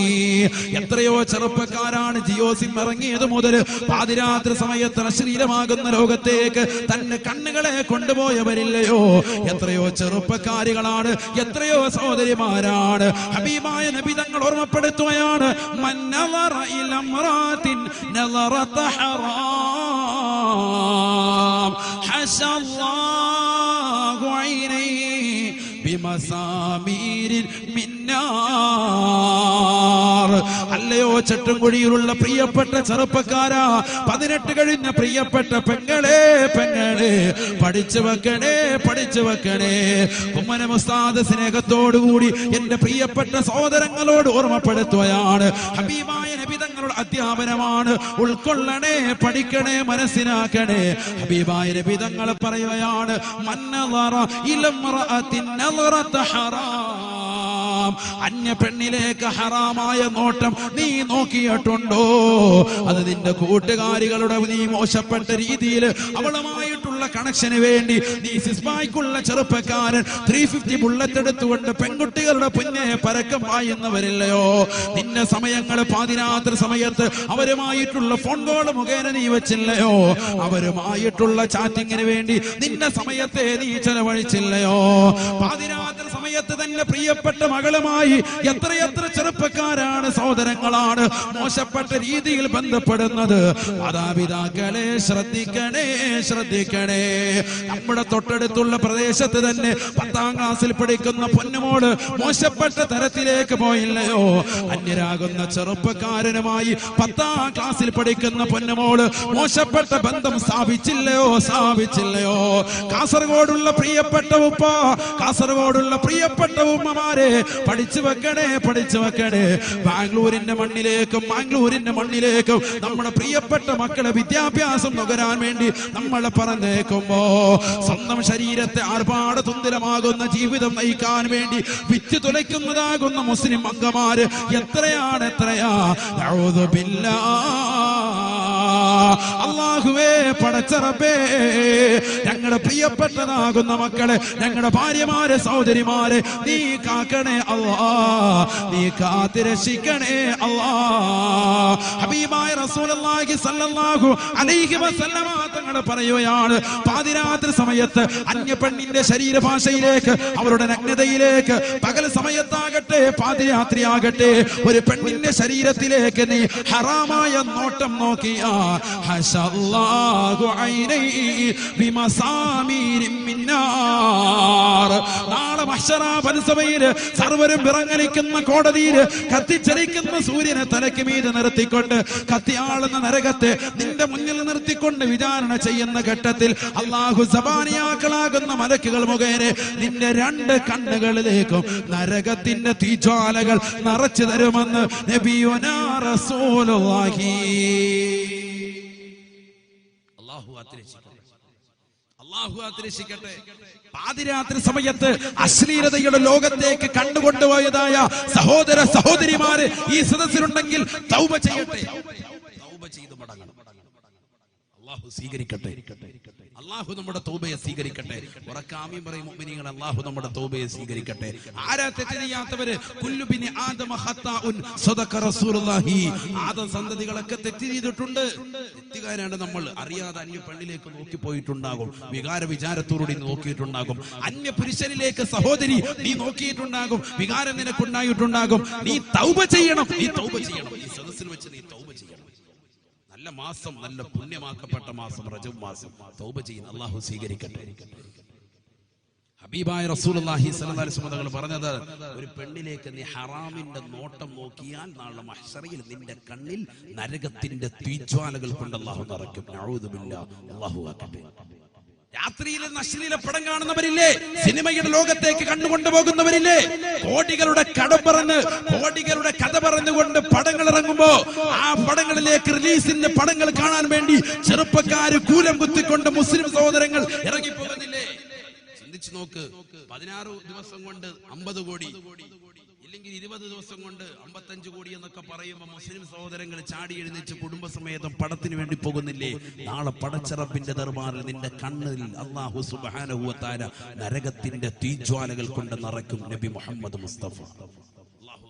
എത്രയോ ചെറുപ്പക്കാരാണ് ജിയോ സിം ഇറങ്ങിയത് മുതൽ പാതിരാത്രി സമയത്ത് അശ്ലീലമാകുന്ന ലോകത്തേക്ക് തന്റെ കണ്ണുകളെ കൊണ്ടുപോയവരില്ലയോ? എത്രയോ ചെറുപ്പക്കാരികളാണ്, എത്രയോ സഹോദരിമാരാണ്. ഹബീബായ നബി തങ്ങൾ ഓർമ്മപ്പെടുത്തുകയാണ്, മൻ നളറ ഇല ഇംറാത്തിൻ നളറത ഹറാം ഹശല്ലാഹു ഐനൈഹി ബിമസാമീരിൻ മിന്നാർ. അല്ലയോ ചട്ടുംകുഴിയിലുള്ള പ്രിയപ്പെട്ട ചെറുപ്പക്കാരാ, 18 കഴിഞ്ഞ പ്രിയപ്പെട്ട പെങ്ങളെ പഠിച്ചു വെക്കണേ. ഉമ്മന ഉസ്താദ് സ്നേഹത്തോടുകൂടി എന്റെ പ്രിയപ്പെട്ട സഹോദരങ്ങളോട് ഓർമ്മപ്പെടുത്തുകയാണ്, ഹബീബായ നബി തങ്ങളുടെ അധ്യാപനമാണ്. ഉൾക്കൊള്ളണേ, പഠിക്കണേ, മനസ്സിലാക്കണേ. ഹബീബായ നബി തങ്ങൾ പറയുകയാണ്, മന്നളറ ഇലംറഅത്തിൻ നളറത ഹറാം. അന്യ പെണ്ണിലേക്ക് ഹറാമായ നോട്ടം നീ നോക്കിയിട്ടുണ്ടോ? അത് നിന്റെ കൂട്ടുകാരികളുടെ നീ മോശപ്പെട്ട രീതിയിൽ അവളുമായിട്ടുള്ള കണക്ഷന് വേണ്ടി നീ സിസ്ബായ്ക്കുള്ള ചെറുപ്പക്കാരൻ 350 ബുള്ളറ്റ് എടുത്തുകൊണ്ട് പെൺകുട്ടികളുടെ പുന്നെ പരക്കം പായുന്നവരില്ലയോ? നിന്റെ സമയങ്ങൾ പാതിരാത്രി സമയത്ത് അവരുമായിട്ടുള്ള ഫോൺ കോൾ മുഖേന നീ വെച്ചില്ലയോ? അവരുമായിട്ടുള്ള ചാറ്റിങ്ങിന് വേണ്ടി നിന്റെ സമയത്തെ നീ ചെലവഴിച്ചില്ലയോ? പാതിരാത്രി സമയത്ത് തന്നെ പ്രിയപ്പെട്ട മകളുമായി എത്രയെത്ര ചെറുപ്പക്കാരാണ്, സഹോദരങ്ങളാണ് മോശപ്പെട്ട രീതിയിൽ ബന്ധപ്പെടുന്നത്. മാതാപിതാക്കളെ ശ്രദ്ധിക്കണേ. നമ്മുടെ തൊട്ടടുത്തുള്ള പ്രദേശത്ത് തന്നെ 10ാം ക്ലാസ്സിൽ പഠിക്കുന്ന പൊന്നുമോള് മോശപ്പെട്ട തരത്തിലേക്ക് പോയില്ലയോ? അന്യരാകുന്ന ചെറുപ്പക്കാരനുമായി 10ാം ക്ലാസ്സിൽ പഠിക്കുന്ന പൊന്നുമോള് മോശപ്പെട്ട ബന്ധം സ്ഥാപിച്ചില്ലയോ? കാസർഗോഡുള്ള പ്രിയപ്പെട്ട ഉപ്പ, കാസർഗോഡുള്ള പ്രിയപ്പെട്ട ഉമ്മമാരെ പഠിച്ചു വെക്കണേ. ബാംഗ്ലൂരിന്റെ മണ്ണിലേക്കും നമ്മുടെ പ്രിയപ്പെട്ട മക്കളെ വിദ്യാഭ്യാസം നുകരാൻ വേണ്ടി നമ്മളെ പറഞ്ഞേക്കുമ്പോ സ്വന്തം ശരീരത്തെ ആർഭാട തുന്തിരമാകുന്ന ജീവിതം നയിക്കാൻ വേണ്ടി വിറ്റ് തുലയ്ക്കുന്നതാകുന്ന മുസ്ലിം അംഗമാര് എത്രയാ. നഊദു ബില്ലാഹ്. അല്ലാഹുവേ, പടച്ച റബ്ബേ, ഞങ്ങളുടെ പ്രിയപ്പെട്ടതാകുന്ന മക്കളെ, ഞങ്ങളുടെ ഭാര്യമാരെ, സഹോദരിമാരെ നീ കാക്കണേ അല്ലാ, നീ കാത്തിരക്ഷിക്കണേ അല്ലാ. ഹബീബായ റസൂലുള്ളാഹി സ്വല്ലല്ലാഹു അലൈഹി വസല്ലമ തങ്ങൾ പറയുകയാണ്, പാതിരാത്രി സമയത്ത് അന്യ പെണ്ണിന്റെ ശരീരഭാഷയിലേക്ക്, അവരുടെ നഗ്നതയിലേക്ക്, പകൽ സമയത്താകട്ടെ പാതിരാത്രിയാകട്ടെ, ഒരു പെണ്ണിന്റെ ശരീരത്തിലേക്ക് നീ ഹറാമായ നോട്ടം നോക്കിയാ ഹശല്ലാഹു ഐനൈഹി ബിമസാമീരിൻ മിന്നാർ. നാളെ മഹ്ശറ വൻസഭയിൽ സർവരും വിറങ്ങലിക്കുന്ന കോടതിയിൽ കത്തിച്ചലിക്കുന്ന സൂര്യനെ തലയ്ക്ക് മീതെ നിർത്തിക്കൊണ്ട് കത്തിയാളുന്ന നരകത്തെ നിന്റെ മുന്നിൽ നിർത്തിക്കൊണ്ട് വിചാരണ ചെയ്യുന്ന ഘട്ടത്തിൽ അല്ലാഹു സബാനിയാക്കളാകുന്ന മലക്കുകൾ മുഖേന നിന്റെ 2 കണ്ണുകളിലേക്കും നരകത്തിന്റെ തീജ്വാലകൾ നിറച്ചു തരുമെന്ന് നബിയുനാ റസൂലുള്ളാഹി. അല്ലാഹു ആദരിക്കട്ടെ. പാതിരാത്രി സമയത്ത് അശ്ലീലതയുടെ ലോകത്തേക്ക് കണ്ടുകൊണ്ടുപോയതായ സഹോദര സഹോദരിമാര് ഈ സദസ്സിലുണ്ടെങ്കിൽ തൗബ ചെയ്യട്ടെ, തൗബ ചെയ്ത് മടങ്ങണം. അല്ലാഹു സ്വീകരിക്കട്ടെ, അല്ലാഹു നമ്മുടെ തൗബയെ സ്വീകരിക്കട്ടെ. ഉറക്കാമി പറയും മുഅ്മിനീങ്ങൾ, അല്ലാഹു നമ്മുടെ തൗബയെ സ്വീകരിക്കട്ടെ. ആരാ തെറ്റ് ചെയ്യാത്തവര്? കുല്ലു ബിനി ആദമ ഖത്താഉൻ സദഖ റസൂലുള്ളാഹി. ആദം സന്തതികളൊക്കെ തെറ്റ് ചെയ്തിട്ടുണ്ട്. തെറ്റുകാരാണ് നമ്മൾ. അറിയാതെ അന്യ പെണ്ണിലേക്ക് നോക്കിപ്പോയിട്ടുണ്ടാകും, വികാര വിചാരത്തോടുകൂടി നോക്കിയിട്ടുണ്ടാകും. അന്യ പുരുഷനിലേക്ക് സഹോദരി നീ നോക്കിയിട്ടുണ്ടാകും, വികാരം നിനക്കുണ്ടായിട്ടുണ്ടാകും. നീ തൗബ ചെയ്യണം, ഈ സദസ്സിൽ വെച്ച് നീ തൗബ ചെയ്യണം. നല്ല മാസം, നല്ല പുണ്യമാക്കപ്പെട്ട മാസം റജബ് മാസം. തൗബ ചെയ്യുന്ന അല്ലാഹു സ്വീകരിക്കട്ടെ. ഹബീബായ റസൂലുള്ളാഹി സ്വല്ലല്ലാഹു അലൈഹി വസല്ലം തങ്ങൾ പറഞ്ഞത്, ഒരു പെണ്ണിലേക്ക് നീ ഹറാമിന്റെ നോട്ടം നോക്കിയാൽ നാളെ മഹ്ശറയിൽ നിന്റെ കണ്ണിൽ നരകത്തിന്റെ തീജ്വാലകൾ കൊണ്ട് അല്ലാഹു നിറയ്ക്കും. നഊദു ബില്ലാഹ്. അല്ലാഹു ആക്കട്ടെ. രാത്രിയിൽ അശ്ലീല പടം കാണുന്നവരില്ലേ? സിനിമയുടെ ലോകത്തേക്ക് കണ്ടുകൊണ്ടുപോകുന്നവരില്ലേ? കോടികളുടെ കഥ പറഞ്ഞുകൊണ്ട് പടങ്ങൾ ഇറങ്ങുമ്പോ ആ പടങ്ങളിലേക്ക് റിലീസിന്റെ പടങ്ങൾ കാണാൻ വേണ്ടി ചെറുപ്പക്കാര് കൂലം കുത്തിക്കൊണ്ട് മുസ്ലിം സഹോദരങ്ങൾ ഇറങ്ങിപ്പോകുന്നില്ലേ? ചിന്തിച്ചു നോക്ക്. 16 ദിവസം കൊണ്ട് 50 കോടി ഇല്ലെങ്കിൽ 20 ദിവസം കൊണ്ട് 55 കോടി എന്നൊക്കെ പറയുമ്പോൾ മുസ്ലിം സഹോദരങ്ങൾ ചാടി എഴുന്നേറ്റ് കുടുംബസമേതം പടത്തിന് വേണ്ടി പോകുന്നില്ലേ? നാളെ പടച്ചറബിന്റെ ദർബാറിൽ നിന്റെ കണ്ണിൽ അല്ലാഹു സുബ്ഹാനഹു വ തആല നരകത്തിന്റെ തീജ്വാലകൾ കൊണ്ട് നിറയ്ക്കും. നബി മുഹമ്മദ് മുസ്തഫ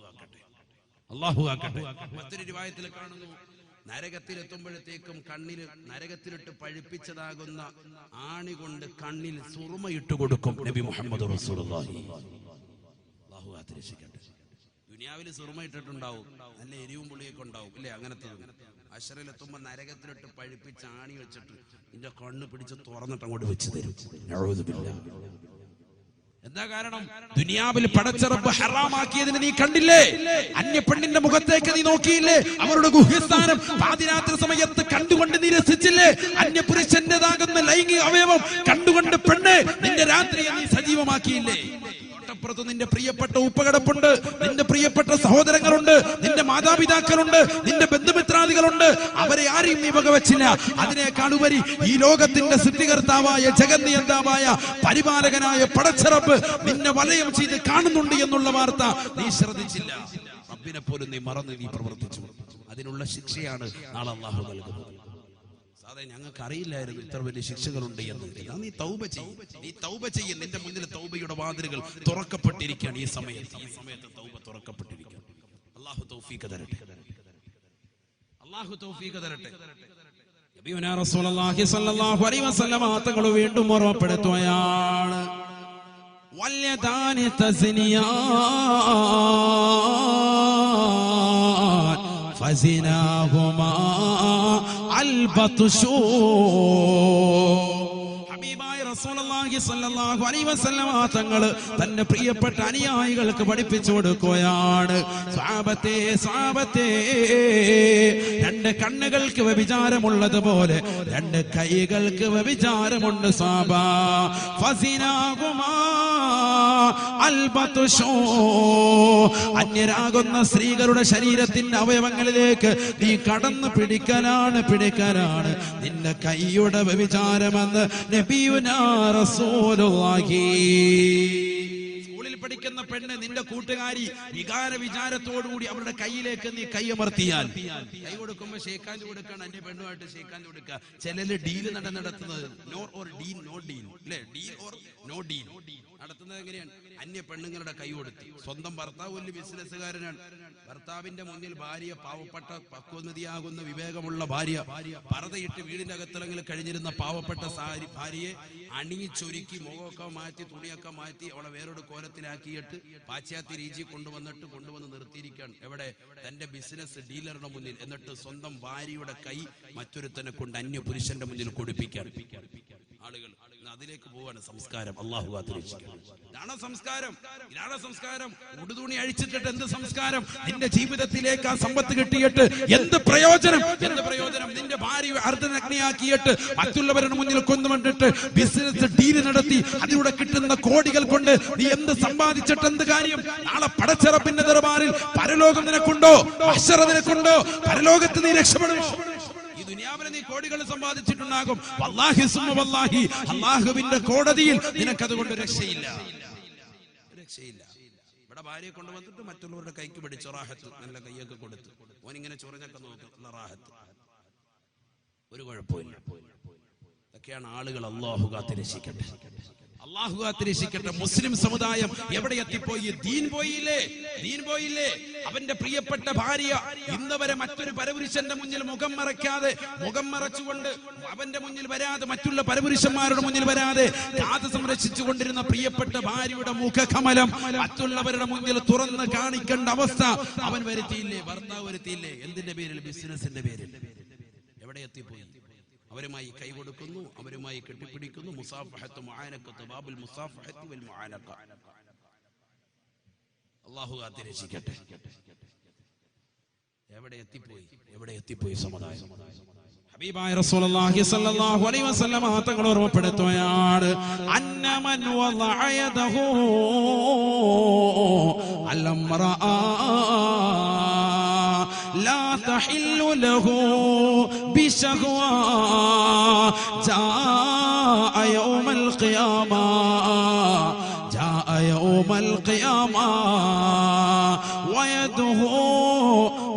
അല്ലാഹു ആക്കട്ടെ. മറ്റൊരു റിവായത്തിൽ കാണുന്നു, നരകത്തിലെത്തുമ്പോഴത്തേക്കും കണ്ണിൽ നരകത്തിലിട്ട് പഴുപ്പിച്ചതാകുന്ന ആണി കൊണ്ട് കണ്ണിൽ സുറുമയിട്ട് കൊടുക്കും. നബി മുഹമ്മദ് റസൂലുള്ളാഹി അല്ലാഹു ആദരിക്കട്ടെ. ദുനിയാവിൽ സുറുമ ഇട്ടിട്ടുണ്ടാവും, നല്ല എരിവും പുളിയൊക്കെ ഉണ്ടാവും ഇല്ലേ? അങ്ങനത്തെ അശറിലെത്തുമ്പോ നരകത്തിലിട്ട് പഴുപ്പിച്ച് ആണി വെച്ചിട്ട് നിന്റെ കണ്ണ് പിടിച്ച് തുറന്നിട്ട് അങ്ങോട്ട് വെച്ച് തരും. എന്താ കാരണം? ദുനിയാവിൽ പടച്ച റബ്ബ് ഹറാമാക്കിയതിന് നീ കണ്ടില്ലേ? അന്യ പെണ്ണിന്റെ മുഖത്തേക്ക് നീ നോക്കിയില്ലേ? അവരുടെ ഗുഹ്യസ്ഥാനം പാതിരാത്രി സമയത്ത് കണ്ടുകൊണ്ട് നീ രസിച്ചില്ലേ? അന്യ പുരുഷന്റേതാകുന്ന ലൈംഗിക അവയവം കണ്ടുകൊണ്ട് പെണ്ണ് നിന്റെ രാത്രിയെ നീ സജീവമാക്കിയില്ലേ? തൊട്ടപ്പുറത്ത് നിന്റെ പ്രിയപ്പെട്ട ഉപ്പകടപ്പുണ്ട്, നിന്റെ പ്രിയപ്പെട്ട സഹോദരങ്ങളുണ്ട്, നിന്റെ മാതാപിതാക്കളുണ്ട്, നിന്റെ ബന്ധുമിത്രാദികളുണ്ട്. അവരെ ആരെയും നീ വകവെച്ചില്ല. അതിനേക്കാളുപരി ഈ ലോകത്തിന്റെ സൃഷ്ടികർത്താവായ ജഗന്നിയന്താവായ പരിപാലകനായ പടച്ച റബ്ബ് നിന്നെ വലയം ചെയ്ത് കാണുന്നുണ്ട് എന്നുള്ള വാർത്ത നീ ശ്രദ്ധിച്ചില്ല. റബ്ബിനെ പോലും നീ മറന്ന് നീ പ്രവർത്തിച്ചു. അതിനുള്ള ശിക്ഷയാണ് നാളെ അല്ലാഹു നൽകുന്നത്. സാധാരണ ഞങ്ങൾക്ക് അറിയില്ലായിരുന്നു ഇത്ര വലിയ ശിക്ഷകളുണ്ട് എന്ന്. നീ തൗബ ചെയ്യും, നീ തൗബ ചെയ്യും. നിന്റെ മുന്നിൽ തൗബയുടെ വാതിലുകൾ തുറക്കപ്പെട്ടിരിക്കുകയാണ്. ഈ സമയത്ത് തൗബ തുറക്കപ്പെട്ടിരിക്കുകയാണ്. അല്ലാഹു തൗഫീഖ് തരട്ടെ, അല്ലാഹു തൗഫീഖ് തരട്ടെ. നബിയുനാ റസൂലുള്ളാഹി സ്വല്ലല്ലാഹു അലൈഹി വസല്ലം തങ്ങൾ വീണ്ടും ഓർമ്മപ്പെടുത്തുകയാണ്, വല്യദാനി തസ്നിയാൻ ഫസിനാഹുമാ അൽബത്ശൂ. ഹബീബായ റസൂലുള്ളാഹി സ്വല്ലല്ലാഹു അലൈഹി വസല്ലം തങ്ങൾ തന്റെ പ്രിയപ്പെട്ട അനുയായികൾക്ക് പഠിപ്പിച്ചു കൊടുക്കുകയാണ്, സ്വഹാബത്തെ സ്വഹാബത്തെ, രണ്ട് കണ്ണുകൾക്ക് വ്യഭിചാരമുള്ളതുപോലെ രണ്ട് കൈകൾക്ക് വ്യഭിചാരമുണ്ട്. സ്വഹാബാ ഫസിനാഹുമാ അൽബത്ശൂ. അന്യരാകുന്ന സ്ത്രീകളുടെ ശരീരത്തിന്റെ അവയവങ്ങളിലേക്ക് നീ കടന്നു പിടിക്കലാണ് നിന്റെ കൈയുടെ വ്യഭിചാരമെന്ന് നബിയുനാ റസൂലുള്ളാഹി. സ്കൂളിൽ പഠിക്കുന്ന പെണ്ണ് നിന്റെ കൂട്ടുകാരി വികാര വിചാരത്തോടുകൂടി അവരുടെ കൈയിലേക്ക് നീ കൈയമർത്തിയാൽ, കൈ കൊടുക്കുമ്പോ ഷേക്കാൻഡ് കൊടുക്കണം. എന്റെ പെണ്ണുമായിട്ട് ഷേക്കാൻഡ് കൊടുക്കുക. ചിലര് ഡീല് നടത്തുന്നത് no or deal no deal അല്ലെ, ഡീൽ ഓർ നോ ഡീൽ നടത്തുന്നത് എങ്ങനെയാണ്? അന്യ പെണ്ണുങ്ങളുടെ കൈ കൊടുത്തി. സ്വന്തം ഭർത്താവ് വലിയ ബിസിനസ്സുകാരനാണ്. ഭർത്താവിന്റെ മുന്നിൽ ഭാര്യ പാവപ്പെട്ട പക്വതയാകുന്ന വിവേകമുള്ള ഭാര്യ, പർദ്ദയിട്ട് വീടിന്റെ അകത്തിളങ്ങിൽ കഴിഞ്ഞിരുന്ന പാവപ്പെട്ട ഭാര്യയെ അണിയിച്ചൊരുക്കി മുഖമൊക്കെ മാറ്റി തുണിയൊക്കെ മാറ്റി അവളെ വേറൊരു കോലത്തിലാക്കിയിട്ട് പാശ്ചാത്യ രീതി കൊണ്ടുവന്ന് നിർത്തിയിരിക്കുകയാണ്. എവിടെ? തന്റെ ബിസിനസ് ഡീലറുടെ മുന്നിൽ. എന്നിട്ട് സ്വന്തം ഭാര്യയുടെ കൈ മറ്റൊരുത്തനെ കൊണ്ട് അന്യ പുരുഷന്റെ മുന്നിൽ കൊടുപ്പിക്കാൻ ആളുകൾ. അതിലേക്ക് പോവാണ് സംസ്കാരം. അല്ലാഹു ആദരിക്കട്ടെ. ഇതാണ് സംസ്കാരം, ഇതാണ് സംസ്കാരം. ഉടുതുണി അഴിച്ചിട്ടിട്ട് എന്ത് സംസ്കാരം? നിന്റെ ജീവിതത്തിലേക്ക് ആ സമ്പത്ത് കിട്ടിയിട്ട് എന്ത് പ്രയോജനം? നിന്റെ ഭാര്യ അർദ്ധനഗ്നിയാക്കിയിട്ട് മറ്റുള്ളവരുടെ മുന്നിൽ കൊന്നുകൊണ്ടിട്ട് ബിസിനസ് ഡീൽ നടത്തി അതിലൂടെ കിട്ടുന്ന കോടികൾ കൊണ്ട് നീ എന്ത് സമ്പാദിച്ചിട്ട് എന്ത് കാര്യം? നാളെ പടച്ച റബ്ബിന്റെ ദർബാറിൽ പരലോകം നിനക്കുണ്ടോ? മഹ്ശറ നിനക്കുണ്ടോ? പരലോകത്ത് നീ രക്ഷപ്പെടുമോ? ഈ ദുനിയാവിലെ നീ കോടികൾ സമ്പാദിച്ചിട്ടുണ്ടാകും. വല്ലാഹി സുമ്മ വല്ലാഹി, അല്ലാഹുവിന്റെ കോടതിയിൽ നിനക്കതുകൊണ്ട് രക്ഷയില്ല. ഇവിടെ ഭാര്യയെ കൊണ്ടുവന്നിട്ട് മറ്റുള്ളവരുടെ കൈക്ക് പിടിച്ചു റാഹത്ത്, നല്ല കൈയൊക്കെ കൊടുത്തു. ഓനിങ്ങനെ ചൊറിഞ്ഞൊക്കെ നോക്കുന്ന റാഹത്ത്, ഒരു കുഴപ്പമില്ല. ഇതൊക്കെയാണ് ആളുകൾ. അല്ലാഹു കാത്തിരക്ഷിക്കട്ടെ, അല്ലാഹു കാത്തിരക്ഷിക്കട്ടെ. മുസ്ലിം സമുദായം എവിടെ എത്തിപ്പോയി? ദീൻ പോയില്ലേ? അവന്റെ പ്രിയപ്പെട്ട ഭാര്യ ഇന്ന് വരെ മറ്റൊരു പരപുരുഷന്റെ മുന്നിൽ മുഖം മറച്ചുകൊണ്ട് അവന്റെ മുന്നിൽ വരാതെ, മറ്റുള്ള പരപുരുഷന്മാരുടെ മുന്നിൽ വരാതെ കാത് സംരക്ഷിച്ചു കൊണ്ടിരുന്ന പ്രിയപ്പെട്ട ഭാര്യയുടെ മുഖകമലം മറ്റുള്ളവരുടെ മുന്നിൽ തുറന്ന് കാണിക്കേണ്ട അവസ്ഥ അവൻ വരുത്തിയില്ലേ? ഭർത്താവ് വരുത്തിയില്ലേ? എന്തിന്റെ പേരിൽ? ബിസിനസിന്റെ പേരിൽ. എവിടെ എത്തിപ്പോയി? അവരുമായി കൈ കൊടുക്കുന്നു, അവരുമായി കെട്ടിപ്പിടിക്കുന്നു. മുസാഫഹത്ത് മുആനഖത്ത്, ബാബുൽ മുസാഫഹത്ത് വൽ മുആനഖ. അല്ലാഹു കാത്തിരക്ഷിക്കട്ടെ. എവിടെ എത്തിപ്പോയി സമുദായം? ഹബീബായ റസൂലുള്ളാഹി സ്വല്ലല്ലാഹു അലൈഹി വസല്ലം തങ്ങൾ ഓർമ്മപ്പെടുത്തുകയാണ്, അന്നമൻ വളഅ യദഹു അൽമറഅ ലാ തഹില്ലു ലഹു ബിശഹ്വ ജാഅ യൗമൽ ഖിയാമ യൗമൽ ഖിയാമ വയദുഹു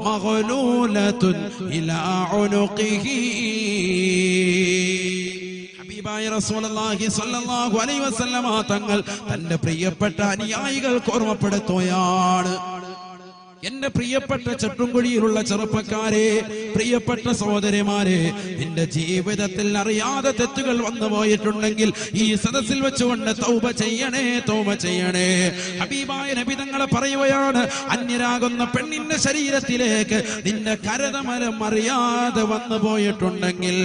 മഗ്ലൂലത്തുൻ ഇലാ ഉനുഖിഹി. ഹബീബായ റസൂലുള്ളാഹി സ്വല്ലല്ലാഹു അലൈഹി വസല്ലമ തങ്ങൾ തന്റെ പ്രിയപ്പെട്ട അനുയായികൾക്ക് ഓർമ്മപ്പെടുത്തുകയാണ്, എന്റെ പ്രിയപ്പെട്ട ചട്ടുംകുഴിയിലുള്ള ചെറുപ്പക്കാരെ, പ്രിയപ്പെട്ട സഹോദരിമാരെ, നിന്റെ ജീവിതത്തിൽ അറിയാതെ തെറ്റുകൾ വന്നു പോയിട്ടുണ്ടെങ്കിൽ ഈ സദസ്സിൽ വെച്ചുകൊണ്ട് തൗബ ചെയ്യണേ, തൗബ ചെയ്യണേ. ഹബീബായ നബി തങ്ങൾ പറയുകയാണ്, അന്യരാകുന്ന പെണ്ണിന്റെ ശരീരത്തിലേക്ക് നിന്റെ കരതമലം അറിയാതെ വന്നു പോയിട്ടുണ്ടെങ്കിൽ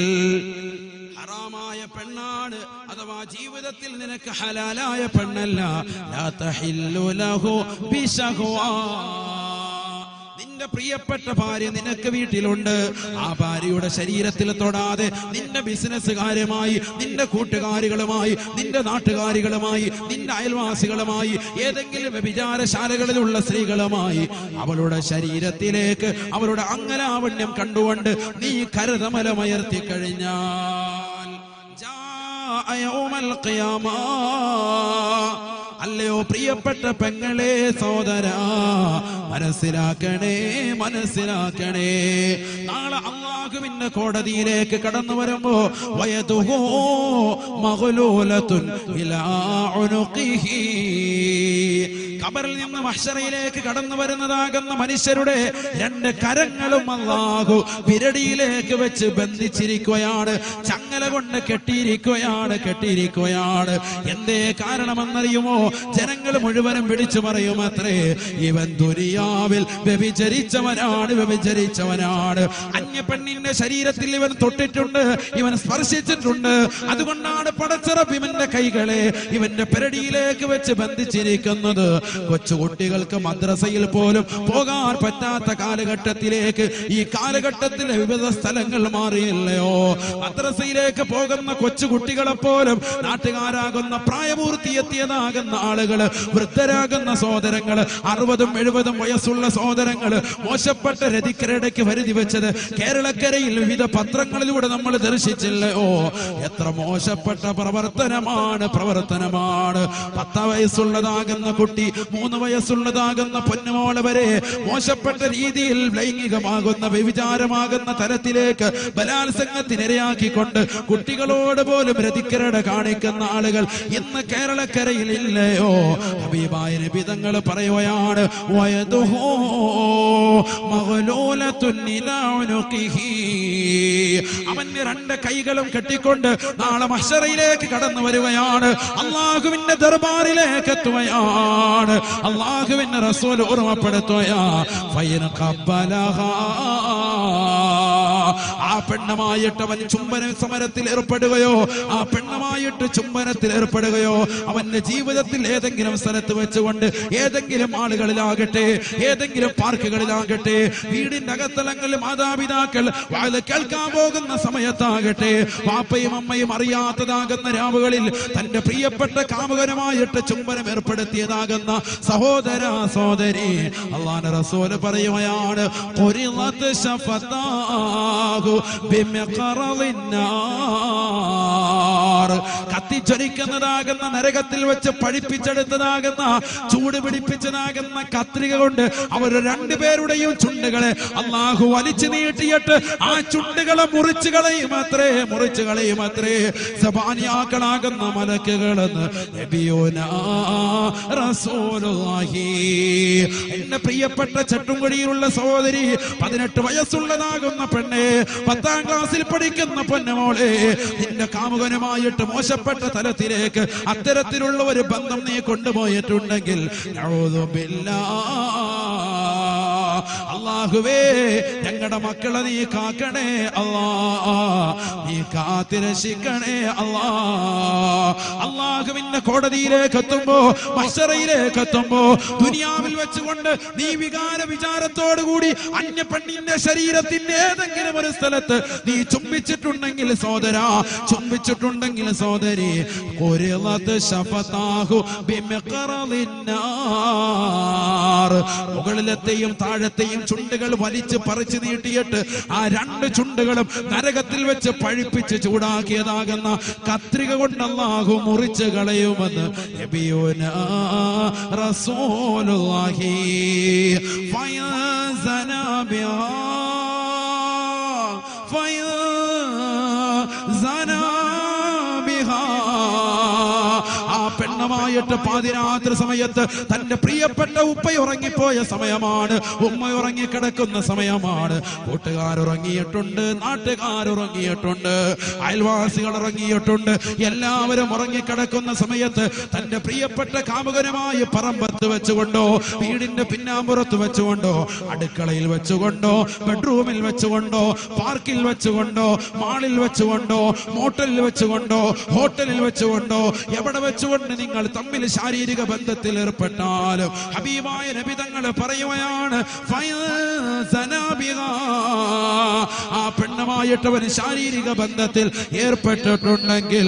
ഹറാമായ പെണ്ണാണ്, അഥവാ ജീവിതത്തിൽ നിനക്ക് ഹലാലായ പെണ്ണല്ല. ലാ തഹില്ലു ലഹു ബിശഹ്വാ. നിന്റെ പ്രിയപ്പെട്ട ഭാര്യ നിനക്ക് വീട്ടിലുണ്ട്, ആ ഭാര്യയുടെ ശരീരത്തിൽ തൊടാതെ നിന്റെ ബിസിനസ്സുകാരുമായി, നിന്റെ കൂട്ടുകാരികളുമായി, നിന്റെ നാട്ടുകാരികളുമായി, നിന്റെ അയൽവാസികളുമായി, ഏതെങ്കിലും വ്യഭിചാരശാലകളിലുള്ള സ്ത്രീകളുമായി അവളുടെ ശരീരത്തിലേക്ക് അവളുടെ അംഗലാവണ്യം കണ്ടുകൊണ്ട് നീ കരതമലമയർത്തി കഴിഞ്ഞാൽ യൗമൽ ഖിയാമ. അല്ലയോ പ്രിയപ്പെട്ട പെങ്ങളെ, സോദരാ, മനസ്സിലാക്കണേ, മനസ്സിലാക്കണേ. നാളെ അല്ലാഹുവിന്റെ കോടതിയിലേക്ക് കടന്നു വരുമ്പോ വയദുഹു മഗ്ലൂലത്തുൻ ഇലാ ഉനുഖിഹി. ഖബറിൽ നിന്ന് മഹ്ശറയിലേക്ക് കടന്നു വരുന്നതാകുന്ന മനുഷ്യരുടെ രണ്ട് കരങ്ങളും അല്ലാഹു വിരടിയിലേക്ക് വെച്ച് ബന്ധിച്ചിരിക്കുകയാണ്, ചങ്ങല കൊണ്ട് കെട്ടിയിരിക്കുകയാണ്, കെട്ടിയിരിക്കുകയാണ്. എന്തേ കാരണമെന്നറിയുമോ? ജനങ്ങൾ മുഴുവനും വിളിച്ചു പറയും അത്രേ, ഇവൻ ദുനിയാവിൽ വ്യഭിചരിച്ചവനാണ്, വ്യഭിചരിച്ചവനാണ്. അന്യ പെണ്ണിന്റെ ശരീരത്തിൽ ഇവൻ തൊട്ടിട്ടുണ്ട്, ഇവൻ സ്പർശിച്ചിട്ടുണ്ട്. അതുകൊണ്ടാണ് പടച്ചറബ് ഇവന്റെ കൈകളെ ഇവന്റെ പെരടിയിലേക്ക് വെച്ച് ബന്ധിച്ചിരിക്കുന്നത്. കൊച്ചുകുട്ടികൾക്ക് മദ്രസയിൽ പോലും പോകാൻ പറ്റാത്ത കാലഘട്ടത്തിലേക്ക് ഈ കാലഘട്ടത്തിലെ വിവിധ സ്ഥലങ്ങൾ മാറിയില്ലയോ? മദ്രസയിലേക്ക് പോകുന്ന കൊച്ചുകുട്ടികളെ പോലും നാട്ടുകാരാകുന്ന പ്രായപൂർത്തിയെത്തിയതാകുന്ന ആളുകള്, വൃദ്ധരാകുന്ന സഹോദരങ്ങള്, 60-70 വയസ്സുള്ള സഹോദരങ്ങള് മോശപ്പെട്ട രതിക്കരടയ്ക്ക് വരുതി വെച്ചത് കേരളക്കരയിൽ വിവിധ പത്രങ്ങളിലൂടെ നമ്മൾ ദർശിച്ചില്ലയോ? എത്ര മോശപ്പെട്ട പ്രവർത്തനമാണ്, പ്രവർത്തനമാണ്. 10 വയസ്സുള്ളതാകുന്ന കുട്ടി 3 വയസ്സുള്ളതാകുന്ന പൊന്നുമോള് വരെ മോശപ്പെട്ട രീതിയിൽ ലൈംഗികമാകുന്ന വ്യഭിചാരമാകുന്ന തലത്തിലേക്ക് ബലാത്സംഗത്തിനിരയാക്കിക്കൊണ്ട് കുട്ടികളോട് പോലും രതിക്കരട കാണിക്കുന്ന ആളുകൾ ഇന്ന് കേരളക്കരയിൽ ഇല്ലയോ? ഹബീബായ നബി തങ്ങൾ പറയുകയാണ്, വയദുഹു മഗ്ലൂലത്തുൻ ഇലാ ഉനുഖിഹി. അവന്റെ രണ്ട് കൈകളും കെട്ടിക്കൊണ്ട് നാളെ മഹ്ശറയിലേക്ക് കടന്നു വരികയാണ്, അല്ലാഹുവിന്റെ ദർബാറിലേക്ക് എത്തുകയാണ്. അല്ലാഹുവിന്റെ റസൂൽ ഓർമ്മപ്പെടുത്തുകയാ, ഫൈൻ ഖബ്ബലഹാ. ആ പെണ്ണുമായിട്ട് അവൻ ചുംബന സമരത്തിൽ ഏർപ്പെടുകയോ, ആ പെണ്ണുമായിട്ട് ചുംബനത്തിൽ ഏർപ്പെടുകയോ, അവന്റെ ജീവിതത്തിൽ ഏതെങ്കിലും സ്ഥലത്ത് വെച്ചുകൊണ്ട് ഏതെങ്കിലും ആളുകളിലാകട്ടെ, ഏതെങ്കിലും പാർക്കുകളിലാകട്ടെ, വീടിന്റെ അകത്തളങ്ങളിൽ മാതാപിതാക്കൾ വാഴ കേൾക്കാൻ പോകുന്ന സമയത്താകട്ടെ, വാപ്പയും അമ്മയും അറിയാത്തതാകുന്ന രാവുകളിൽ തന്റെ പ്രിയപ്പെട്ട കാമുകനുമായിട്ട് ചുംബനം ഏർപ്പെടുത്തിയതാകുന്ന സഹോദര സഹോദരി, അല്ലാഹുവിന്റെ റസൂൽ പറയുകയാണ്, ഖുരിളത് ശഫതാഹു ബിമിഖറളിന്നാർ. കത്തിജ്വലിക്കുന്നതാകുന്ന നരകത്തിൽ വെച്ച് പഴിപ്പിച്ചെടുത്തതാകുന്ന ചൂട് പിടിപ്പിച്ചതാകുന്ന കത്രിക കൊണ്ട് അവർ രണ്ടുപേരുടെയും ചുണ്ടുകളെ അല്ലാഹു വലിച്ചു നീട്ടിയിട്ട് ആ ചുണ്ടുകളെ മുറിച്ചു കളയും അത്രേ, മുറിച്ചു കളയും അത്രേ. സബാനിയാക്കളാകുന്ന മലക്കുകളെന്ന് നബിയോനാ റസൂലുള്ളാഹി. എന്റെ പ്രിയപ്പെട്ട ചട്ടുംകുഴിയിലുള്ള സഹോദരി, 18 വയസ്സുള്ളതാകുന്ന പെണ്ണെ, 10ാം ക്ലാസ്സിൽ പഠിക്കുന്ന പൊന്നുമോളെ, നിന്റെ കാമുകനുമായിട്ട് മോശപ്പെട്ട തലത്തിലേക്ക് അത്തരത്തിലുള്ള ഒരു ബന്ധം നീ കൊണ്ടുപോയിട്ടുണ്ടെങ്കിൽ നഊദു ബില്ലാഹ്, അല്ലാഹുവേ ഞങ്ങളുടെ മക്കളെ നീ കാക്കണേ അല്ലാ, നീ കാത്തിരക്ഷിക്കണേ അല്ലാ. അല്ലാഹുവിന്റെ കോടതിയിലേക്ക് എത്തുമ്പോ, മഹ്ശറയിലേക്ക് എത്തുമ്പോ, ദുനിയാവിൽ വെച്ചുകൊണ്ട് നീ വിചാരത്തോടു കൂടി അന്യ പെണ്ണിന്റെ ശരീരത്തിന്റെ ഏതെങ്കിലും ഒരു സ്ഥലത്ത് നീ ചുംബിച്ചിട്ടുണ്ടെങ്കിൽ സഹോദരാ, ചുംബിച്ചിട്ടുണ്ടെങ്കിൽ സഹോദരി, ഖുരിളത് ശഫതാഹു ബിമിഖറളിന്നാർ. മുകളിലത്തെയും താഴെ കാലത്തെയും ചുണ്ടുകൾ വലിച്ച് പറിച്ചു നീട്ടിയിട്ട് ആ രണ്ട് ചുണ്ടുകളും നരകത്തിൽ വെച്ച് പഴിപ്പിച്ച് ചൂടാക്കിയതാകുന്ന കത്രിക കൊണ്ട് അല്ലാഹു മുറിച്ച് കളയുമെന്ന് നബിയുനാ റസൂലുള്ളാഹി ഫയസനാ ബിഹാ പെണ്ണമായിട്ട് പാതിരാത്രി സമയത്ത് തന്റെ പ്രിയപ്പെട്ട ഉപ്പ ഉറങ്ങിപ്പോയ സമയമാണ്, ഉമ്മ ഉറങ്ങിക്കിടക്കുന്ന സമയമാണ്, കൂട്ടുകാരുറങ്ങിയിട്ടുണ്ട്, നാട്ടുകാരുറങ്ങിയിട്ടുണ്ട്, അയൽവാസികൾ ഉറങ്ങിയിട്ടുണ്ട്, എല്ലാവരും ഉറങ്ങിക്കിടക്കുന്ന സമയത്ത് തന്റെ പ്രിയപ്പെട്ട കാമുകനുമായി പറമ്പത്ത് വെച്ചുകൊണ്ടോ വീടിന്റെ പിന്നാമ്പുറത്ത് വെച്ചുകൊണ്ടോ അടുക്കളയിൽ വെച്ചുകൊണ്ടോ ബെഡ്റൂമിൽ വെച്ചുകൊണ്ടോ പാർക്കിൽ വെച്ചുകൊണ്ടോ മാളിൽ വെച്ചുകൊണ്ടോ മോട്ടലിൽ വെച്ചുകൊണ്ടോ ഹോട്ടലിൽ വെച്ചുകൊണ്ടോ എവിടെ വെച്ചുകൊണ്ട് നിങ്ങൾ തമ്മിൽ ശാരീരിക ബന്ധത്തിൽ ഏർപ്പെട്ടാലും ഹബീബായ നബി തങ്ങൾ പറയുകയാണ് ആ പെണ്ണുമായിട്ടവൻ ശാരീരിക ബന്ധത്തിൽ ഏർപ്പെട്ടിട്ടുണ്ടെങ്കിൽ